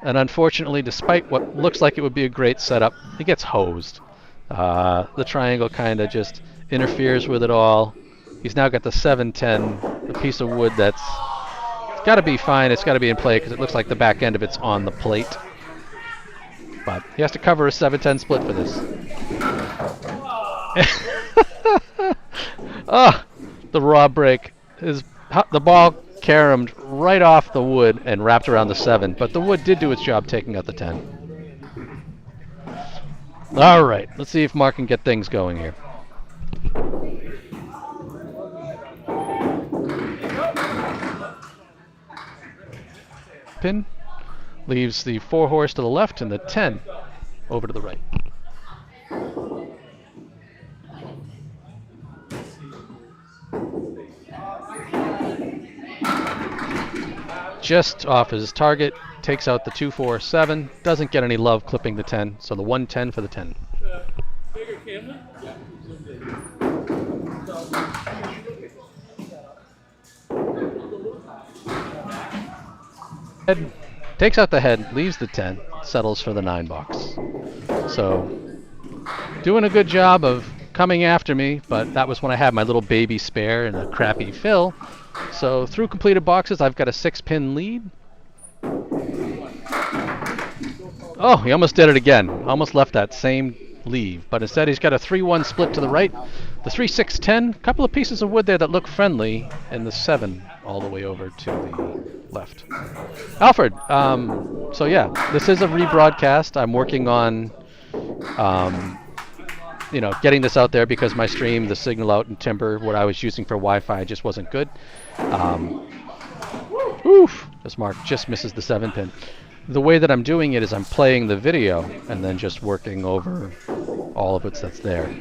And unfortunately, despite what looks like it would be a great setup, he gets hosed. The triangle kind of just interferes with it all. He's now got the 7-10, the piece of wood that's got to be fine. It's got to be in play because it looks like the back end of it's on the plate. But he has to cover a 7-10 split for this. The raw break. The ball caromed right off the wood and wrapped around the 7, but the wood did do its job taking out the 10. All right, let's see if Mark can get things going here. Pin leaves the 4 horse to the left and the 10 over to the right. Just off his target, takes out the 2-4-7, doesn't get any love clipping the 10, so the 1-10 for the 10. Head, takes out the head, leaves the 10, settles for the 9 box. So, doing a good job of coming after me, but that was when I had my little baby spare and a crappy fill. So through completed boxes, I've got a 6-pin lead. Oh, he almost did it again. Almost left that same leave, but instead he's got a 3-1 split to the right. The 3-6-10, couple of pieces of wood there that look friendly, and the 7 all the way over to the left. Alfred, so yeah, this is a rebroadcast. I'm working on getting this out there because my stream, the signal out in Timber, what I was using for Wi-Fi just wasn't good. This Mark just misses the 7 pin. The way that I'm doing it is I'm playing the video and then just working over all of it that's there.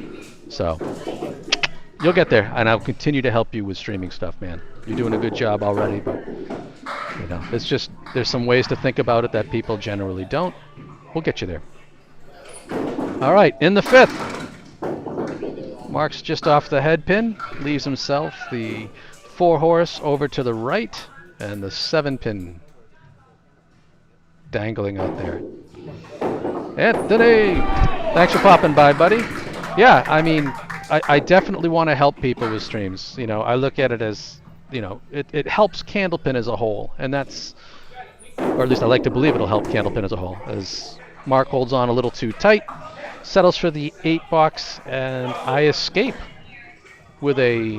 So you'll get there, and I'll continue to help you with streaming stuff, man. You're doing a good job already, but You know, it's just, there's some ways to think about it that people generally don't. We'll get you there. All right, in the 5th. Mark's just off the head pin, leaves himself the 4 horse over to the right, and the 7 pin dangling out there. Anthony! Thanks for popping by, buddy. Yeah, I mean, I definitely want to help people with streams. You know, I look at it as, you know, it helps Candlepin as a whole, and that's, or at least I like to believe it'll help Candlepin as a whole, as Mark holds on a little too tight, settles for the 8 box, and I escape with a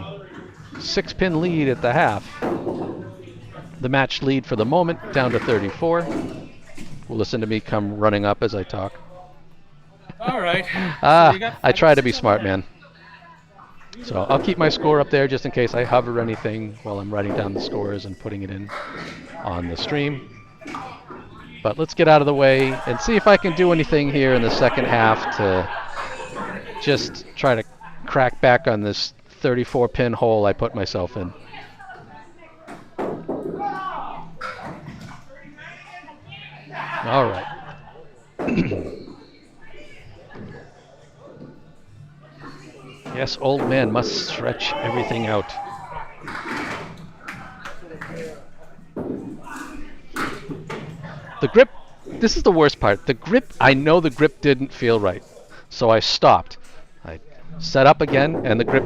6-pin lead at the half. The match lead for the moment down to 34. We'll listen to me come running up as I talk.
All right.
I try to be smart, man. So I'll keep my score up there just in case I hover anything while I'm writing down the scores and putting it in on the stream. But let's get out of the way and see if I can do anything here in the second half to just try to crack back on this 34-pin hole I put myself in. All right. Yes, old man must stretch everything out. The grip, this is the worst part. The grip, I know the grip didn't feel right. So I stopped. I set up again, and the grip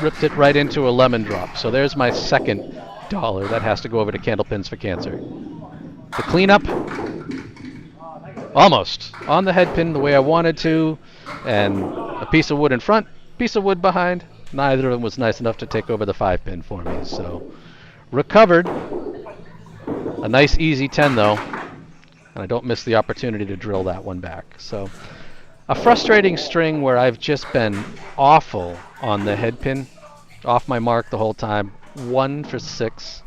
ripped it right into a lemon drop. So there's my second $1 that has to go over to Candlepins for Cancer. The cleanup, almost on the head pin the way I wanted to, and a piece of wood in front, piece of wood behind. Neither of them was nice enough to take over the 5-pin for me. So recovered. A nice easy 10 though, and I don't miss the opportunity to drill that one back. So a frustrating string where I've just been awful on the head pin, off my mark the whole time. 1 for 6.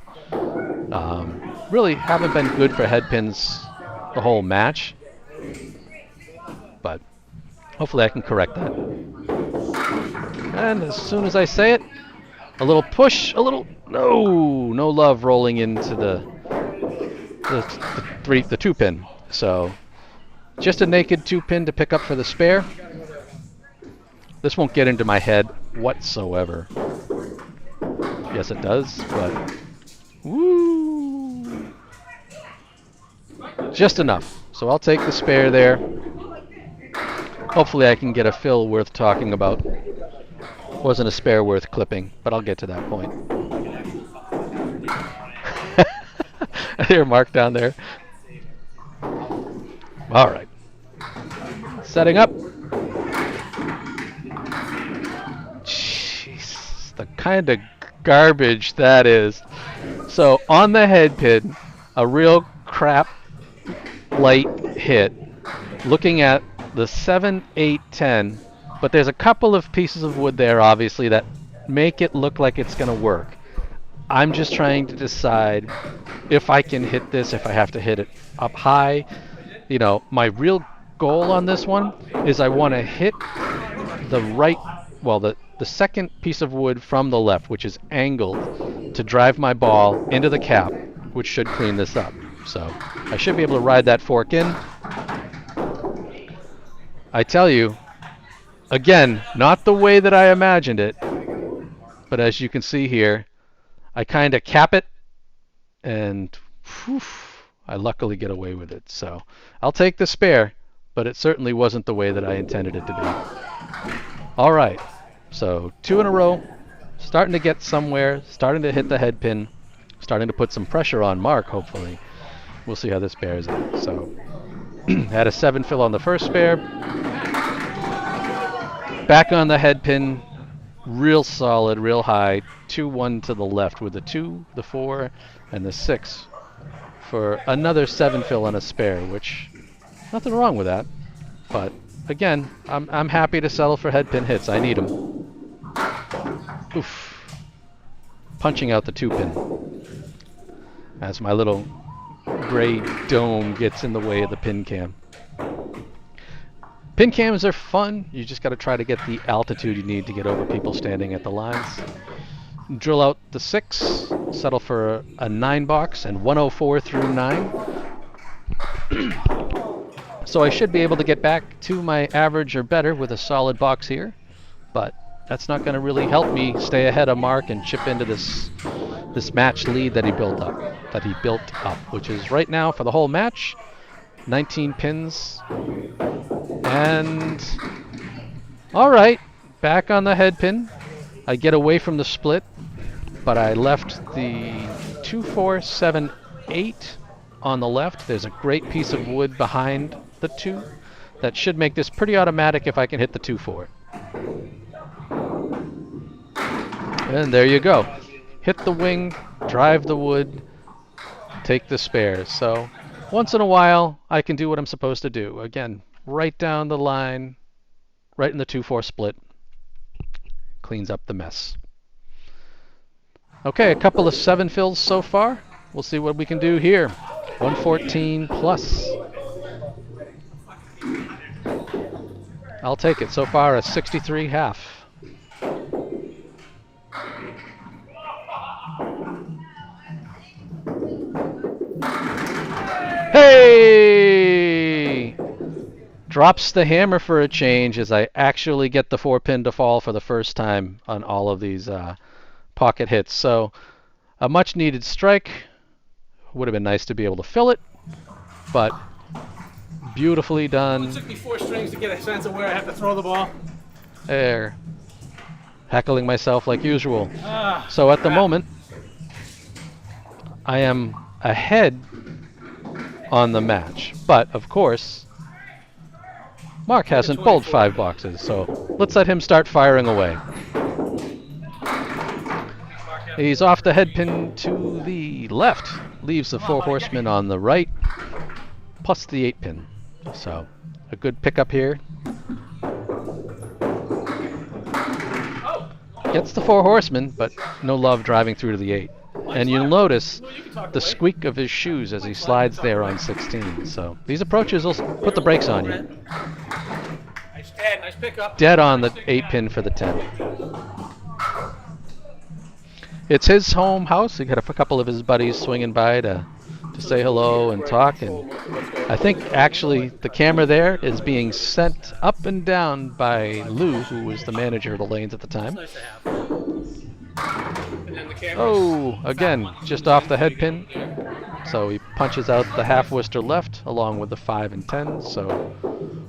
Really haven't been good for head pins the whole match, but hopefully I can correct that. And as soon as I say it, a little push, a little no love rolling into the 2-pin. So just a naked 2-pin to pick up for the spare. This won't get into my head whatsoever. Yes, it does, but woo! Just enough. So I'll take the spare there. Hopefully I can get a fill worth talking about. Wasn't a spare worth clipping, but I'll get to that point. I hear Mark down there. All right. Setting up. Jeez, the kind of garbage that is. So on the head pin, a real crap light hit. Looking at the 7, 8, 10, but there's a couple of pieces of wood there, obviously, that make it look like it's going to work. I'm just trying to decide if I can hit this, if I have to hit it up high. You know, my real goal on this one is I want to hit the right, well, the second piece of wood from the left, which is angled to drive my ball into the cap, which should clean this up. So I should be able to ride that fork in. I tell you, again, not the way that I imagined it, but as you can see here, I kind of cap it, and whew, I luckily get away with it. So I'll take the spare, but it certainly wasn't the way that I intended it to be. All right, so 2 in a row, starting to get somewhere, starting to hit the head pin, starting to put some pressure on Mark, hopefully. We'll see how this bears out. So had a 7 fill on the first spare. Back on the head pin, real solid, real high. 2-1 to the left with the 2, the 4, and the 6 for another 7 fill on a spare, which nothing wrong with that. But again, I'm happy to settle for head pin hits. I need them. Oof. Punching out the 2-pin as my little gray dome gets in the way of the pin cam. Pin cams are fun. You just got to try to get the altitude you need to get over people standing at the lines. Drill out the 6. settle for a 9 box and 104 through 9. So I should be able to get back to my average or better with a solid box here, but that's not going to really help me stay ahead of Mark and chip into this match lead that he built up, which is right now for the whole match 19 pins. And all right, back on the head pin. I get away from the split, but I left the 2, 4, 7, 8 on the left. There's a great piece of wood behind the 2 that should make this pretty automatic if I can hit the 2, 4. And there you go. Hit the wing, drive the wood, take the spares. So once in a while, I can do what I'm supposed to do. Again, right down the line, right in the 2, 4 split. Cleans up the mess. Okay, a couple of 7 fills so far. We'll see what we can do here. 114 plus. I'll take it. So far, a 63 half. Hey! Drops the hammer for a change as I actually get the 4 pin to fall for the first time on all of these pocket hits. So a much needed strike. Would have been nice to be able to fill it, but beautifully done.
It took me 4 strings to get a sense of where I have to throw the ball.
There. Heckling myself like usual. So at the moment, I am ahead on the match. But, of course, Mark hasn't pulled 5 boxes, so let's let him start firing away. He's off the head pin to the left. Leaves the 4 horsemen on the right, plus the 8 pin. So, a good pickup here. Gets the 4 horsemen, but no love driving through to the 8. And you'll notice the squeak of his shoes as he slides there on 16. So, these approaches will put the brakes on you. Dead on the 8 pin for the 10. It's his home house. He got a couple of his buddies swinging by to say hello and talk. And I think actually the camera there is being sent up and down by Lou, who was the manager of the lanes at the time. Oh, again, just off the head pin. So he punches out the half Worcester left along with the 5 and 10. So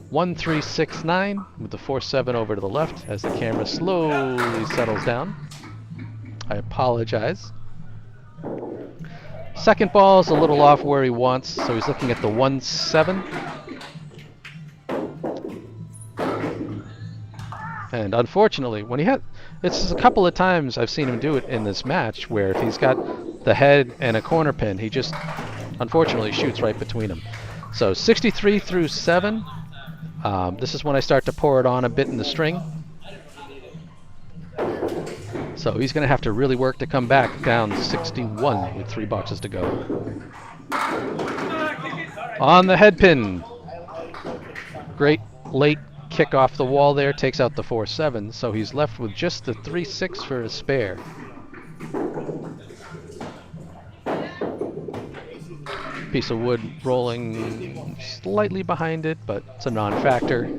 1, 3, 6, 9 with the 4, 7 over to the left as the camera slowly settles down. I apologize. Second ball is a little off where he wants, so he's looking at the 1, 7. And unfortunately, when he had, it's a couple of times I've seen him do it in this match where if he's got the head and a corner pin, he just unfortunately shoots right between them. So 63 through 7. This is when I start to pour it on a bit in the string. So he's going to have to really work to come back down 61 with 3 boxes to go. On the head pin. Great late kick off the wall there. Takes out the 4, 7. So he's left with just the 3, 6 for a spare. Piece of wood rolling slightly behind it, but it's a non-factor.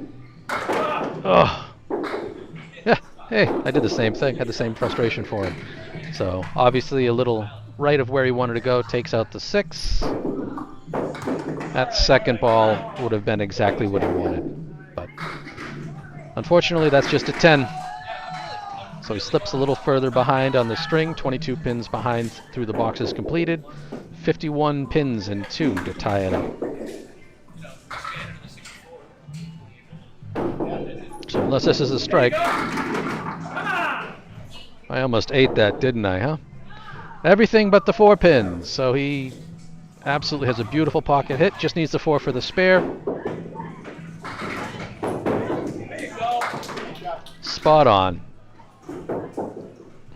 Ugh. Yeah. Hey, I did the same thing, had the same frustration for him. So, obviously a little right of where he wanted to go, takes out the 6. That second ball would have been exactly what he wanted. But, unfortunately, that's just a 10. So he slips a little further behind on the string, 22 pins behind through the boxes completed. 51 pins and 2 to tie it up. So unless this is a strike, I almost ate that, didn't I, huh? Everything but the 4 pins. So he absolutely has a beautiful pocket hit. Just needs the 4 for the spare. Spot on.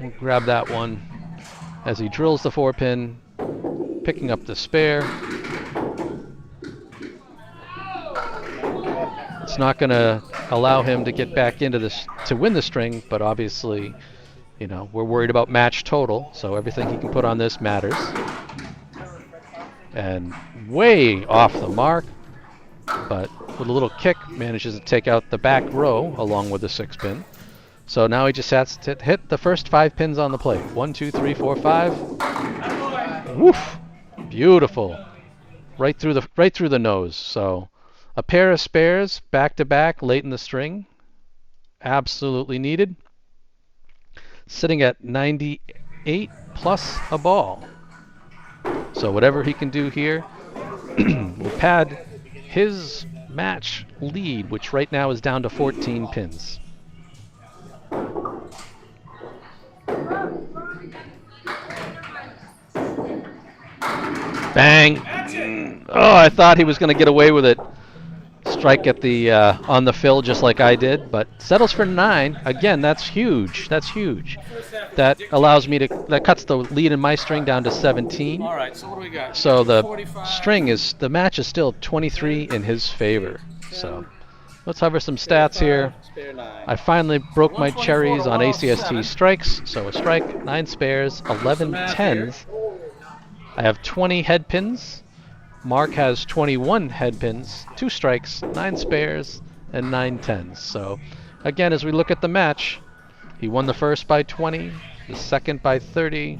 We'll grab that one as he drills the 4 pin, picking up the spare. It's not going to allow him to get back into this to win the string, but obviously You know, we're worried about match total, so everything he can put on this matters. And way off the mark, but with a little kick, manages to take out the back row along with the 6-pin. So now he just has to hit the first 5 pins on the plate. 1, 2, 3, 4, 5. Woof! Beautiful. Right through the nose. So a pair of spares back to back late in the string. Absolutely needed. Sitting at 98 plus a ball. So whatever he can do here will pad his match lead, which right now is down to 14 pins. Bang! Oh, I thought he was going to get away with it. Strike at the on the fill just like I did, but settles for 9. Again, that's huge. That's huge. That allows me to, that cuts the lead in my string down to 17.
All right, so what do we got?
So the
45.
string is, the match is still 23 in his favor. So let's hover some stats here.
Spare 9.
I finally broke my
124
cherries
to
on
107.
ACST strikes. So a strike, 9 spares, 11 tens. I have 20 head pins. Mark has 21 head pins, 2 strikes, 9 spares, and 9 tens. So again, as we look at the match, he won the first by 20, the second by 30,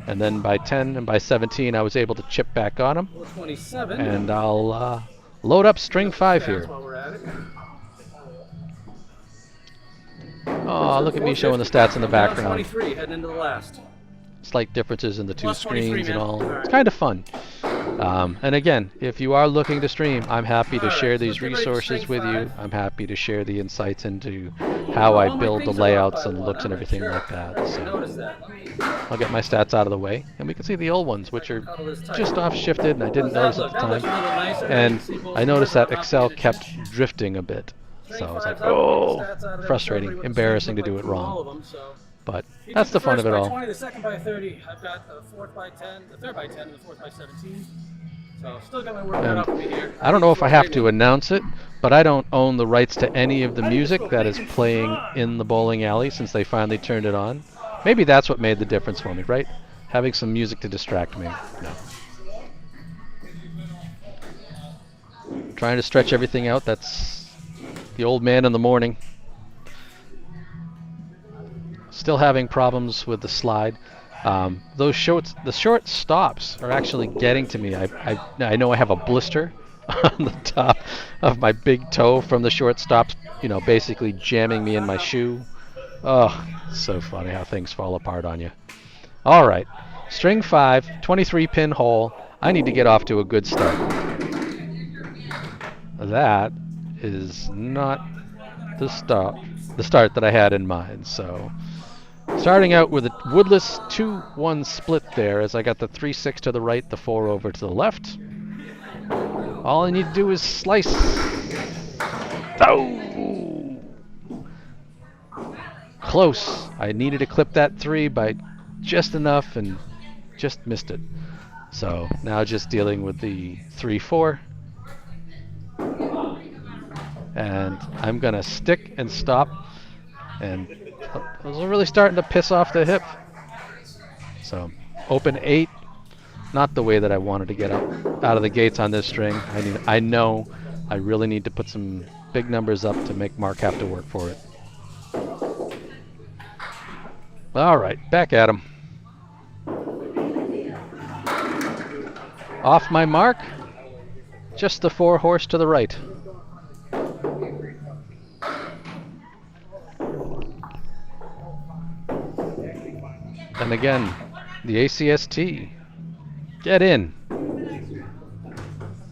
and then by 10 and by 17 I was able to chip back on him.
27.
And I'll load up string 5 here.
While we're at it.
Oh, look at me showing the stats in the
Down
background.
23 heading into the last.
Slight differences in the 2
Plus 23,
screens and
man.
all.
All right.
It's kind of fun. And again, if you are looking to stream, I'm happy to
All right,
share
so
these
get ready for
resources
string
with you.
5.
I'm happy to share the insights into how I
All my
build the
things are up
layouts
by
and
one,
looks and
I'm not
everything
sure.
like that.
I
So
noticed that.
I'll get my stats out of the way, and we can see the old ones, which are just off shifted, and I didn't notice at the
That looks a
time.
little nicer.
And
See both
I noticed
sides,
that
not
Excel
being
kept
attention.
drifting a bit. So
String
I was
5's
like,
out,
oh,
stats out of there, show
frustrating,
everybody what the
embarrassing to
strings
do
look
it
like through all
wrong.
of them, so.
But
He
that's
took
the fun
first
of it
by
all.
20, the second by 30. I've got the fourth by 10, the third by 10, and the fourth by 17. So still got my work cut out for me here.
I don't know if I have to announce it, but I don't own the rights to any of the music that is playing in the bowling alley since they finally turned it on. Maybe that's what made the difference for me, right? Having some music to distract me. No. Trying to stretch everything out. That's the old man in the morning. Still having problems with the slide. The short stops are actually getting to me. I know I have a blister on the top of my big toe from the short stops, you know, basically jamming me in my shoe. Oh, it's so funny how things fall apart on you. All right, string 5, 23 pin hole. I need to get off to a good start. That is not the start that I had in mind. So starting out with a woodless 2-1 split there, as I got the 3-6 to the right, the 4 over to the left. All I need to do is slice. Oh! Close. I needed to clip that 3 by just enough and just missed it. So now just dealing with the 3-4. And I'm going to stick and stop. And I was really starting to piss off the hip. So open 8, not the way that I wanted to get out of the gates on this string. I know I really need to put some big numbers up to make Mark have to work for it. All right, back at him. Off my mark, just the 4 horse to the right. And again, the ACST. Get in.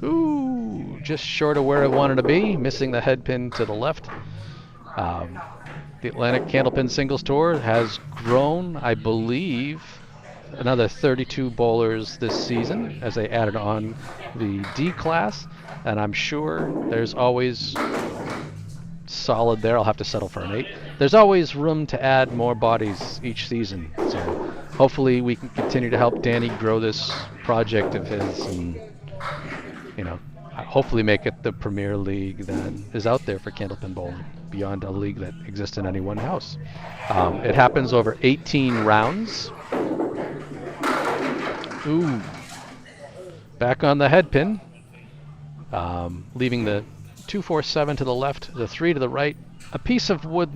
Ooh, just short of where I wanted to be, missing the head pin to the left. The Atlantic Candlepin Singles Tour has grown, I believe, another 32 bowlers this season as they added on the D class, and I'm sure there's always solid there. I'll have to settle for an 8. There's always room to add more bodies each season, so hopefully we can continue to help Danny grow this project of his and, you know, hopefully make it the premier league that is out there for candlepin bowling. beyond a league that exists in any one house. It happens over 18 rounds. Ooh. Back on the head pin. Leaving the 247 to the left, the 3 to the right. A piece of wood.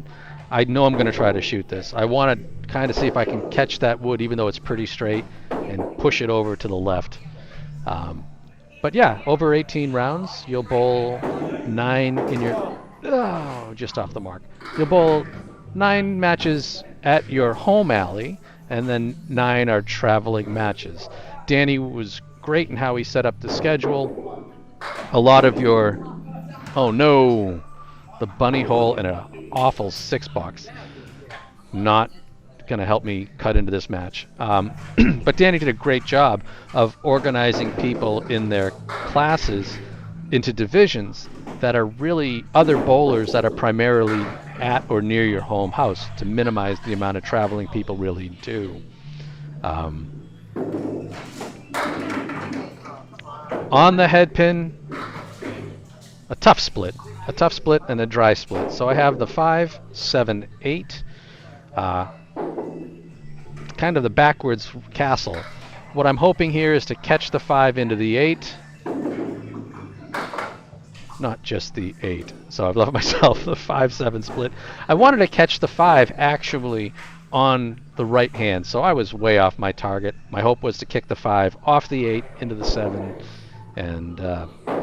I know I'm going to try to shoot this. I want to kind of see if I can catch that wood, even though it's pretty straight, and push it over to the left. But yeah, over 18 rounds, you'll bowl 9 in your... Oh, just off the mark. You'll bowl 9 matches at your home alley, and then 9 are traveling matches. Danny was great in how he set up the schedule. A lot of your... Oh no! The bunny hole and an awful 6-box. Not going to help me cut into this match. But Danny did a great job of organizing people in their classes into divisions that are really other bowlers that are primarily at or near your home house to minimize the amount of traveling people really do. On the head pin, a tough split and a dry split. So I have the 5, 7, 8, kind of the backwards castle. What I'm hoping here is to catch the 5 into the 8, not just the 8. So I've left myself the 5-7 split. I wanted to catch the 5 actually on the right hand, so I was way off my target. My hope was to kick the 5 off the 8 into the 7, and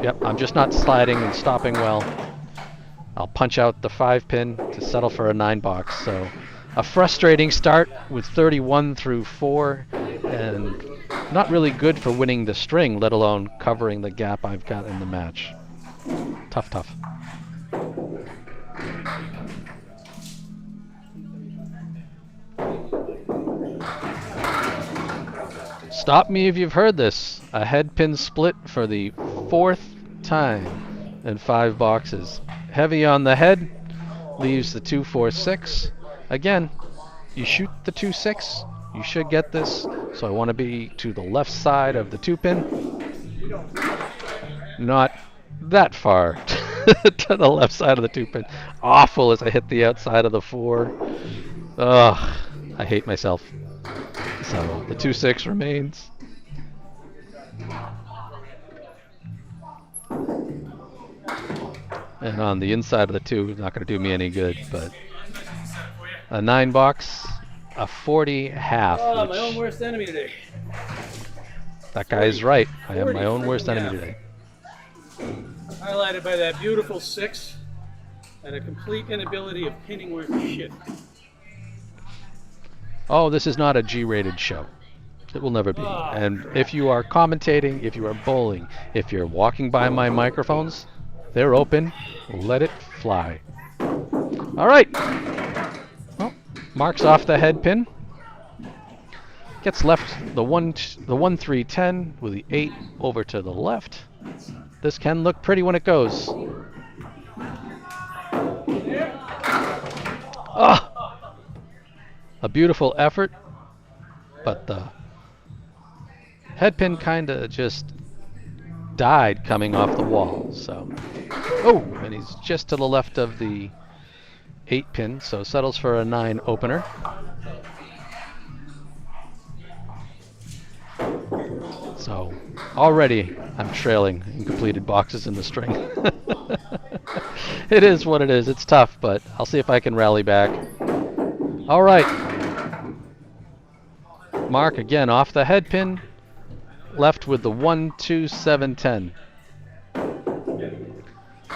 yep, I'm just not sliding and stopping well. I'll punch out the 5 pin to settle for a 9-box. So a frustrating start with 31 through 4, and not really good for winning the string, let alone covering the gap I've got in the match. Tough, tough. Stop me if you've heard this. A head pin split for the 4th time in 5 boxes. Heavy on the head, leaves the 2-4-6. Again, you shoot the 2-6, you should get this. So I want to be to the left side of the 2 pin. Not that far to the left side of the 2 pin. Awful as I hit the outside of the 4. Ugh, I hate myself. So the 2-6 remains. And on the inside of the 2, not going to do me any good, but a 9-box, a 40 half.
Oh, my own worst enemy today.
That guy is right. I am my own worst enemy today.
Highlighted by that beautiful 6 and a complete inability of pinning worth shit.
Oh, this is not a G-rated show. It will never be. And if you are commentating, if you are bowling, if you're walking by my microphones, they're open. Let it fly. All right. Well, marks off the head pin. Gets left the 1-3-10 with the 8 over to the left. This can look pretty when it goes. Ah! A beautiful effort, but the head pin kind of just died coming off the wall. So, oh, and he's just to the left of the 8 pin, so settles for a 9 opener. So already I'm trailing in completed boxes in the string. It is what it is. It's tough, but I'll see if I can rally back. All right. Mark again off the head pin. Left with the 1-2-7-10.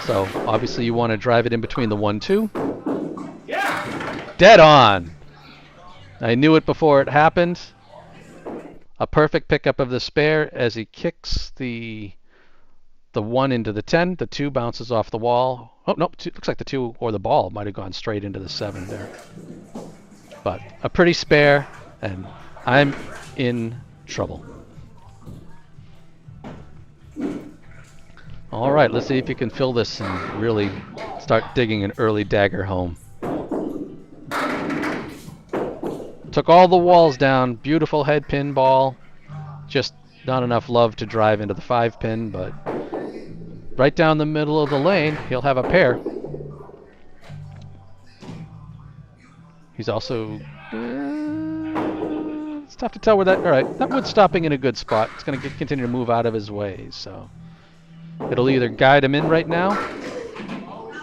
So obviously you want to drive it in between the 1-2. Dead on. I knew it before it happened. A perfect pickup of the spare as he kicks the 1 into the 10. The 2 bounces off the wall. Oh, no, looks like the 2 or the ball might have gone straight into the 7 there. But a pretty spare, and I'm in trouble. All right, let's see if you can fill this and really start digging an early dagger home. Took all the walls down. Beautiful head pin ball. Just not enough love to drive into the 5 pin, but right down the middle of the lane, he'll have a pair. He's also... it's tough to tell where that... Alright, that wood's stopping in a good spot. It's going to continue to move out of his way, so... It'll either guide him in right now.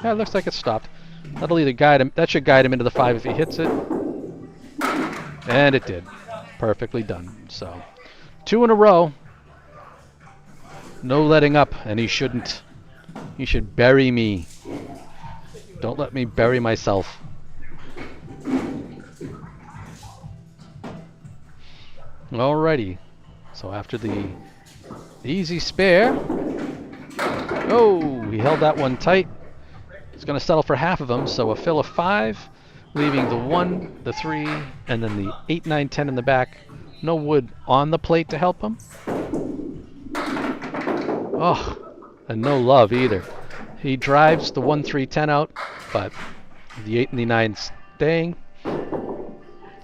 Yeah, it looks like it's stopped. That'll either guide him... That should guide him into the 5 if he hits it. And it did. Perfectly done. So, 2 in a row. No letting up, and he shouldn't. He should bury me. Don't let me bury myself. Alrighty. So after the easy spare... Oh, he held that one tight. He's going to settle for half of them, so a fill of 5, leaving the 1, the 3, and then the 8, 9, 10 in the back. No wood on the plate to help him. Oh, and no love either. He drives the 1, 3, 10 out, but the 8 and the 9 staying.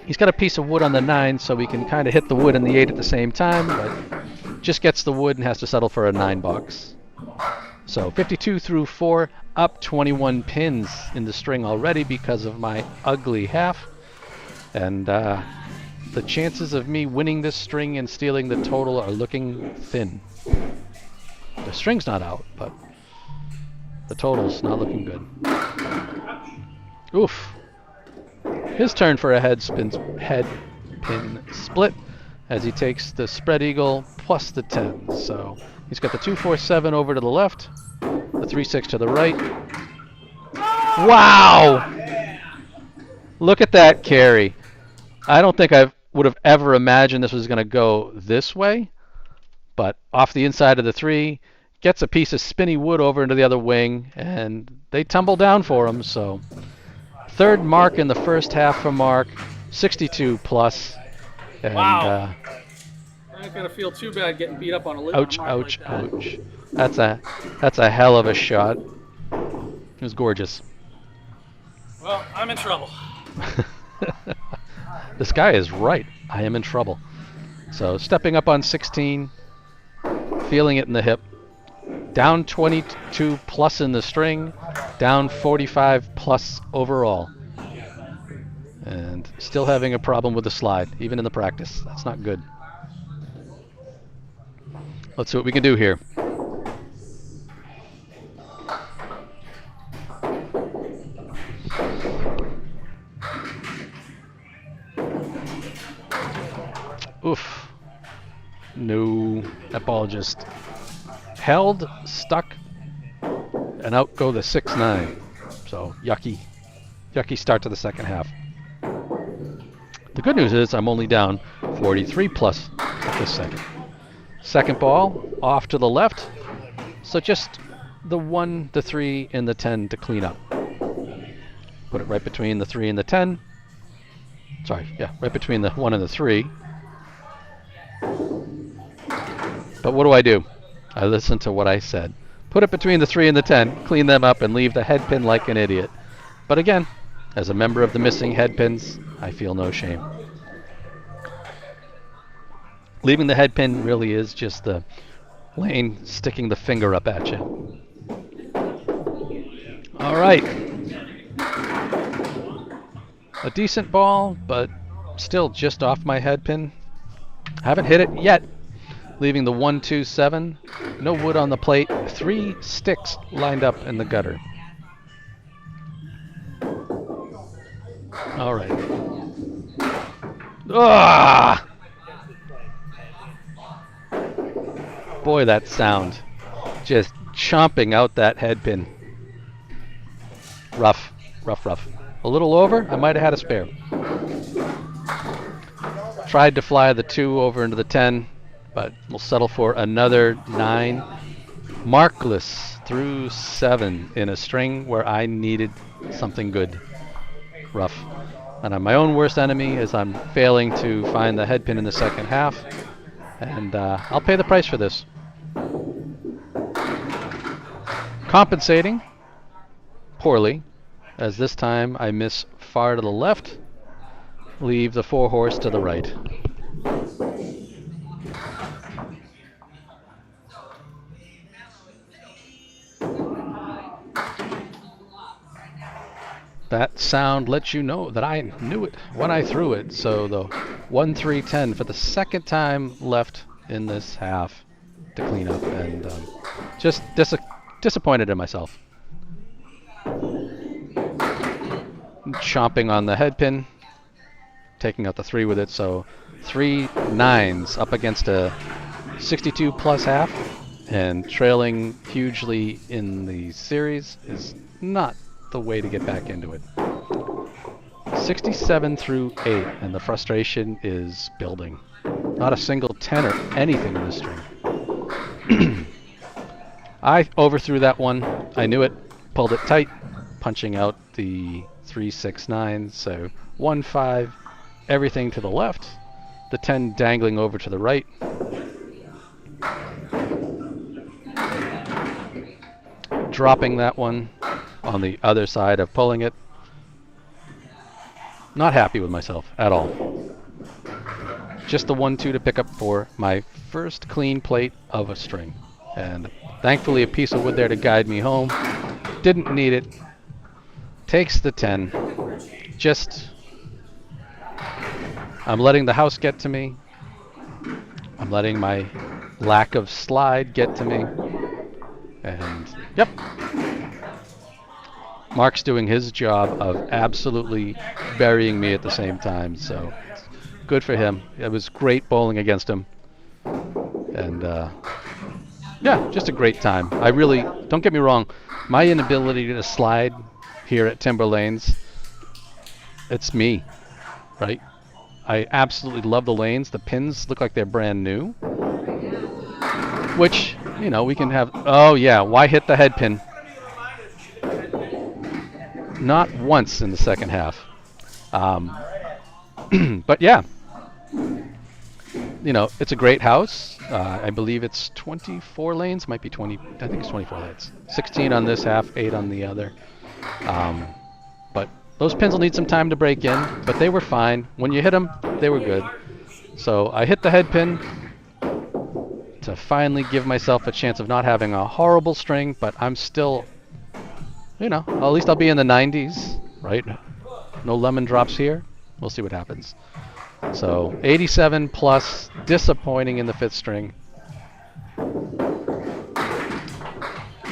He's got a piece of wood on the 9, so he can kind of hit the wood and the 8 at the same time, but just gets the wood and has to settle for a 9 box. So 52 through 4, up 21 pins in the string already because of my ugly half. And the chances of me winning this string and stealing the total are looking thin. The string's not out, but the total's not looking good. Oof. His turn for a head pin split as he takes the spread eagle plus the 10. So he's got the 2, 4, 7 over to the left, the 3, 6 to the right. Wow! Look at that carry. I don't think I would have ever imagined this was going to go this way, but off the inside of the 3, gets a piece of spinny wood over into the other wing, and they tumble down for him. So 3rd mark in the first half for Mark, 62 plus. And,
wow. I'm not going to feel too bad getting beat up on a lip.
Ouch, ouch, like ouch. That's a hell of a shot. It was gorgeous.
Well, I'm in trouble.
This guy is right. I am in trouble. So stepping up on 16, feeling it in the hip. Down 22 plus in the string, down 45 plus overall. And still having a problem with the slide, even in the practice. That's not good. Let's see what we can do here. Oof. No, that ball just held, stuck, and out go the 6, 9. So yucky start to the second half. The good news is I'm only down 43 plus at this second. Second ball off to the left, so just the 1, the 3, and the 10 to clean up. Put it right between the 3 and the 10. Sorry, yeah, right between the 1 and the 3. But what do? I listen to what I said. Put it between the 3 and the 10, clean them up, and leave the head pin like an idiot. But again, as a member of the missing head pins, I feel no shame. Leaving the head pin really is just the lane sticking the finger up at you. All right. A decent ball, but still just off my head pin. Haven't hit it yet. Leaving the 1, 2, 7. No wood on the plate. 3 sticks lined up in the gutter. All right. Ah! Boy, that sound. Just chomping out that head pin. Rough, rough, rough. A little over, I might have had a spare. Tried to fly the 2 over into the 10, but we'll settle for another 9. Markless through 7 in a string where I needed something good. Rough. And I'm my own worst enemy as I'm failing to find the head pin in the second half. And I'll pay the price for this. Compensating poorly, as this time I miss far to the left, leave the 4 horse to the right. that sound lets you know that I knew it when I threw it. So the 1-3-10 for the second time left in this half to clean up, and just disappointed in myself. Chomping on the head pin, taking out the 3 with it, so 3 9s up against a 62 plus half, and trailing hugely in the series is not the way to get back into it. 67 through 8, and the frustration is building. Not a single 10 or anything in this string. I overthrew that one. I knew it, pulled it tight, punching out the 3 6 9, so 1 5, everything to the left, the 10 dangling over to the right. Dropping that one on the other side of pulling it. Not happy with myself at all. Just the 1-2 to pick up for my first clean plate of a string. And thankfully a piece of wood there to guide me home. Didn't need it. Takes the 10. Just, I'm letting the house get to me. I'm letting my lack of slide get to me. And, yep. Mark's doing his job of absolutely burying me at the same time, so good for him. It was great bowling against him. And, yeah, just a great time. I really, don't get me wrong, my inability to slide here at Timber Lanes, it's me, right? I absolutely love the lanes. The pins look like they're brand new. Which, you know, we can have... Oh, yeah, why hit the head pin? Not once in the second half. But, yeah. You know, it's a great house. I believe it's 24 lanes. Might be 20. I think it's 24 lanes. 16 on this half, 8 on the other. But those pins will need some time to break in, but they were fine. When you hit them, they were good. So I hit the head pin to finally give myself a chance of not having a horrible string, but I'm still, you know, at least I'll be in the 90s, right? No lemon drops here. We'll see what happens. So 87 plus, disappointing in the 5th string.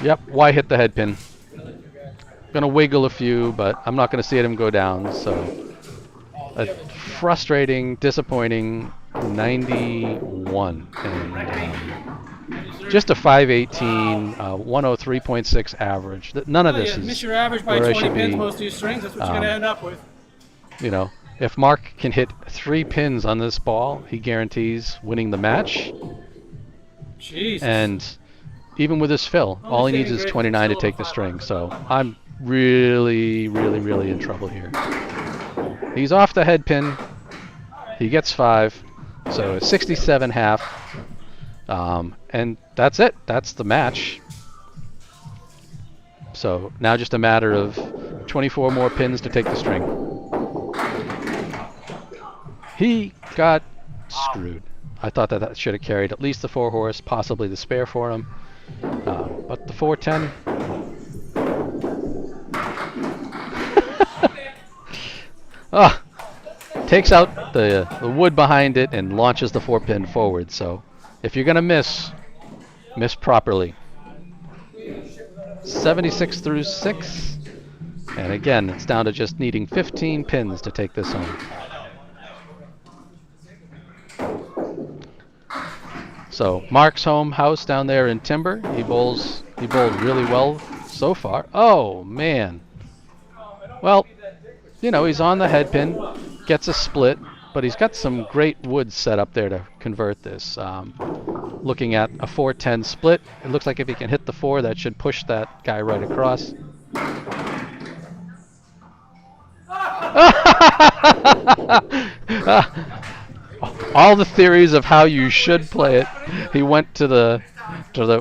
Yep, why hit the head pin? Gonna wiggle a few, but I'm not gonna see him go down, so a frustrating, disappointing 91. And just a 518, 103.6 average. None of this is
miss your average by
where I
20
should
pins
be.
most of these strings. That's what you're going to end up with.
You know, if Mark can hit 3 pins on this ball, he guarantees winning the match.
Jesus.
And even with his fill, all he needs is 29 to take the string. So I'm really, really, really in trouble here. He's off the head pin. He gets 5. So 67 half. And that's it. That's the match. So now just a matter of 24 more pins to take the string. He got screwed. I thought that should have carried at least the 4 horse, possibly the spare for him. But the 410. Takes out the wood behind it and launches the 4-pin forward. So if you're going to miss properly. 76 through 6. And again, it's down to just needing 15 pins to take this home. So Mark's home house down there in Timber. He bowled really well so far. Oh man. Well, you know, he's on the head pin, gets a split, but he's got some great wood set up there to convert this. Looking at a 410 split, it looks like if he can hit the 4, that should push that guy right across. All the theories of how you should play it. He went to the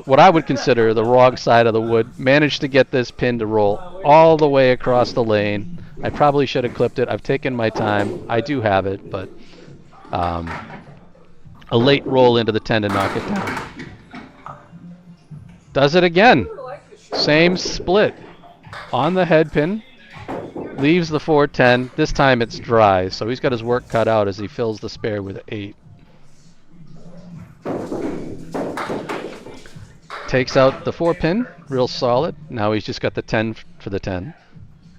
what I would consider the wrong side of the wood. Managed to get this pin to roll all the way across the lane. I probably should have clipped it. I've taken my time. I do have it, but a late roll into the 10 to knock it down. Does it again. Same split on the head pin. leaves the 4-10. This time it's dry, so he's got his work cut out as he fills the spare with 8. Takes out the 4-pin, real solid. Now he's just got the 10 for the 10.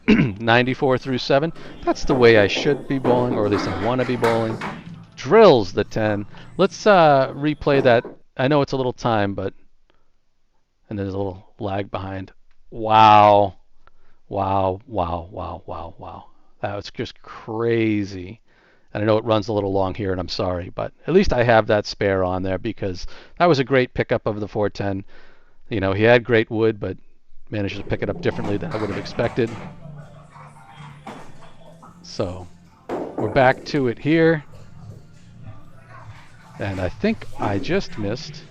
94 through 7. That's the way I should be bowling, or at least I want to be bowling. Drills the 10. Let's replay that. I know it's a little time, but... And there's a little lag behind. Wow. Wow, wow, wow, wow, wow. That was just crazy. And I know it runs a little long here, and I'm sorry, but at least I have that spare on there because that was a great pickup of the 410. You know, he had great wood, but managed to pick it up differently than I would have expected. So we're back to it here. And I think I just missed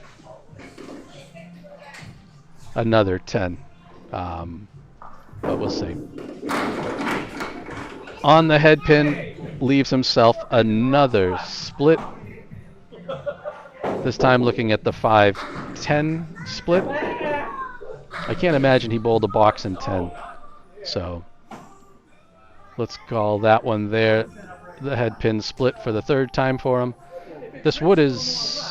another 10. But we'll see. On the head pin, leaves himself another split. This time looking at the 5-10 split. I can't imagine he bowled a box in 10. So let's call that one there. The head pin split for the 3rd time for him. This wood is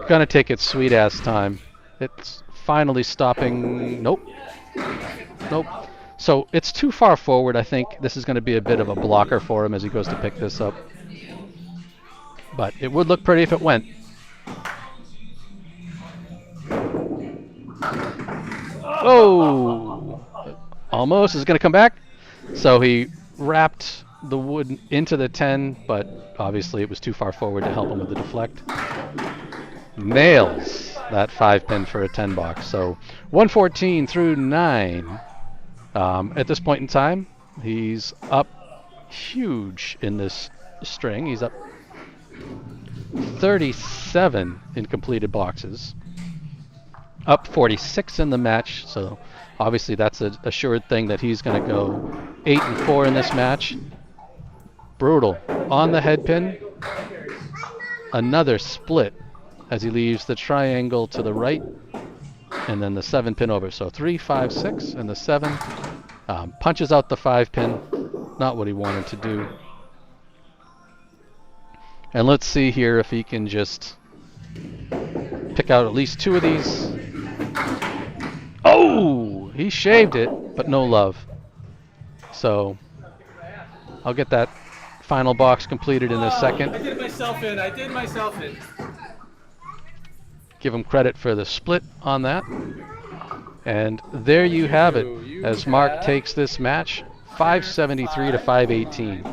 gonna take its sweet ass time. It's finally stopping. Nope. Nope. So it's too far forward. I think this is going to be a bit of a blocker for him as he goes to pick this up. But it would look pretty if it went. Oh! Almost. Is it going to come back? So he wrapped the wood into the 10, but obviously it was too far forward to help him with the deflect. Nails that 5-pin for a 10 box. So 114 through 9. At this point in time, he's up huge in this string. He's up 37 in completed boxes. Up 46 in the match, so obviously that's a assured thing that he's going to go 8-4 in this match. Brutal. On the head pin, another split as he leaves the triangle to the right, and then the 7-pin over. So 3, 5, 6, and the 7. Punches out the 5-pin. Not what he wanted to do. And let's see here if he can just pick out at least 2 of these. Oh! He shaved it, but no love. So I'll get that final box completed in a second.
I did myself in. I did myself in.
Give him credit for the split on that. And there you have it, as Mark takes this match, 573 to 518.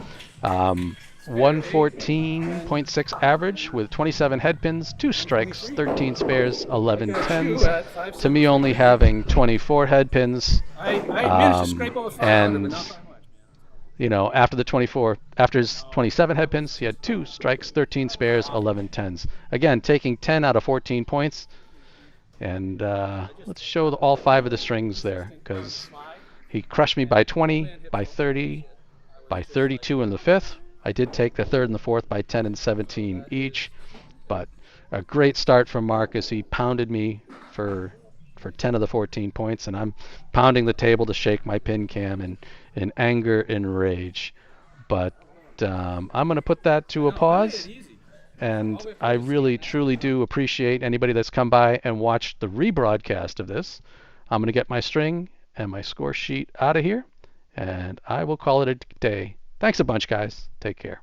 114.6 average with 27 head pins, 2 strikes, 13 spares, 11 tens. To me only having 24 head pins. And you know, after his 27 head pins, he had 2 strikes, 13 spares, 11 tens. Again, taking 10 out of 14 points. And let's show all 5 of the strings there, because he crushed me by 20, by 30, by 32 in the 5th. I did take the 3rd and the 4th by 10 and 17 each, but a great start from Mark as he pounded me for 10 of the 14 points, and I'm pounding the table to shake my pin cam in anger and rage. But I'm going to put that to a pause. And I really, truly do appreciate anybody that's come by and watched the rebroadcast of this. I'm going to get my string and my score sheet out of here, and I will call it a day. Thanks a bunch, guys. Take care.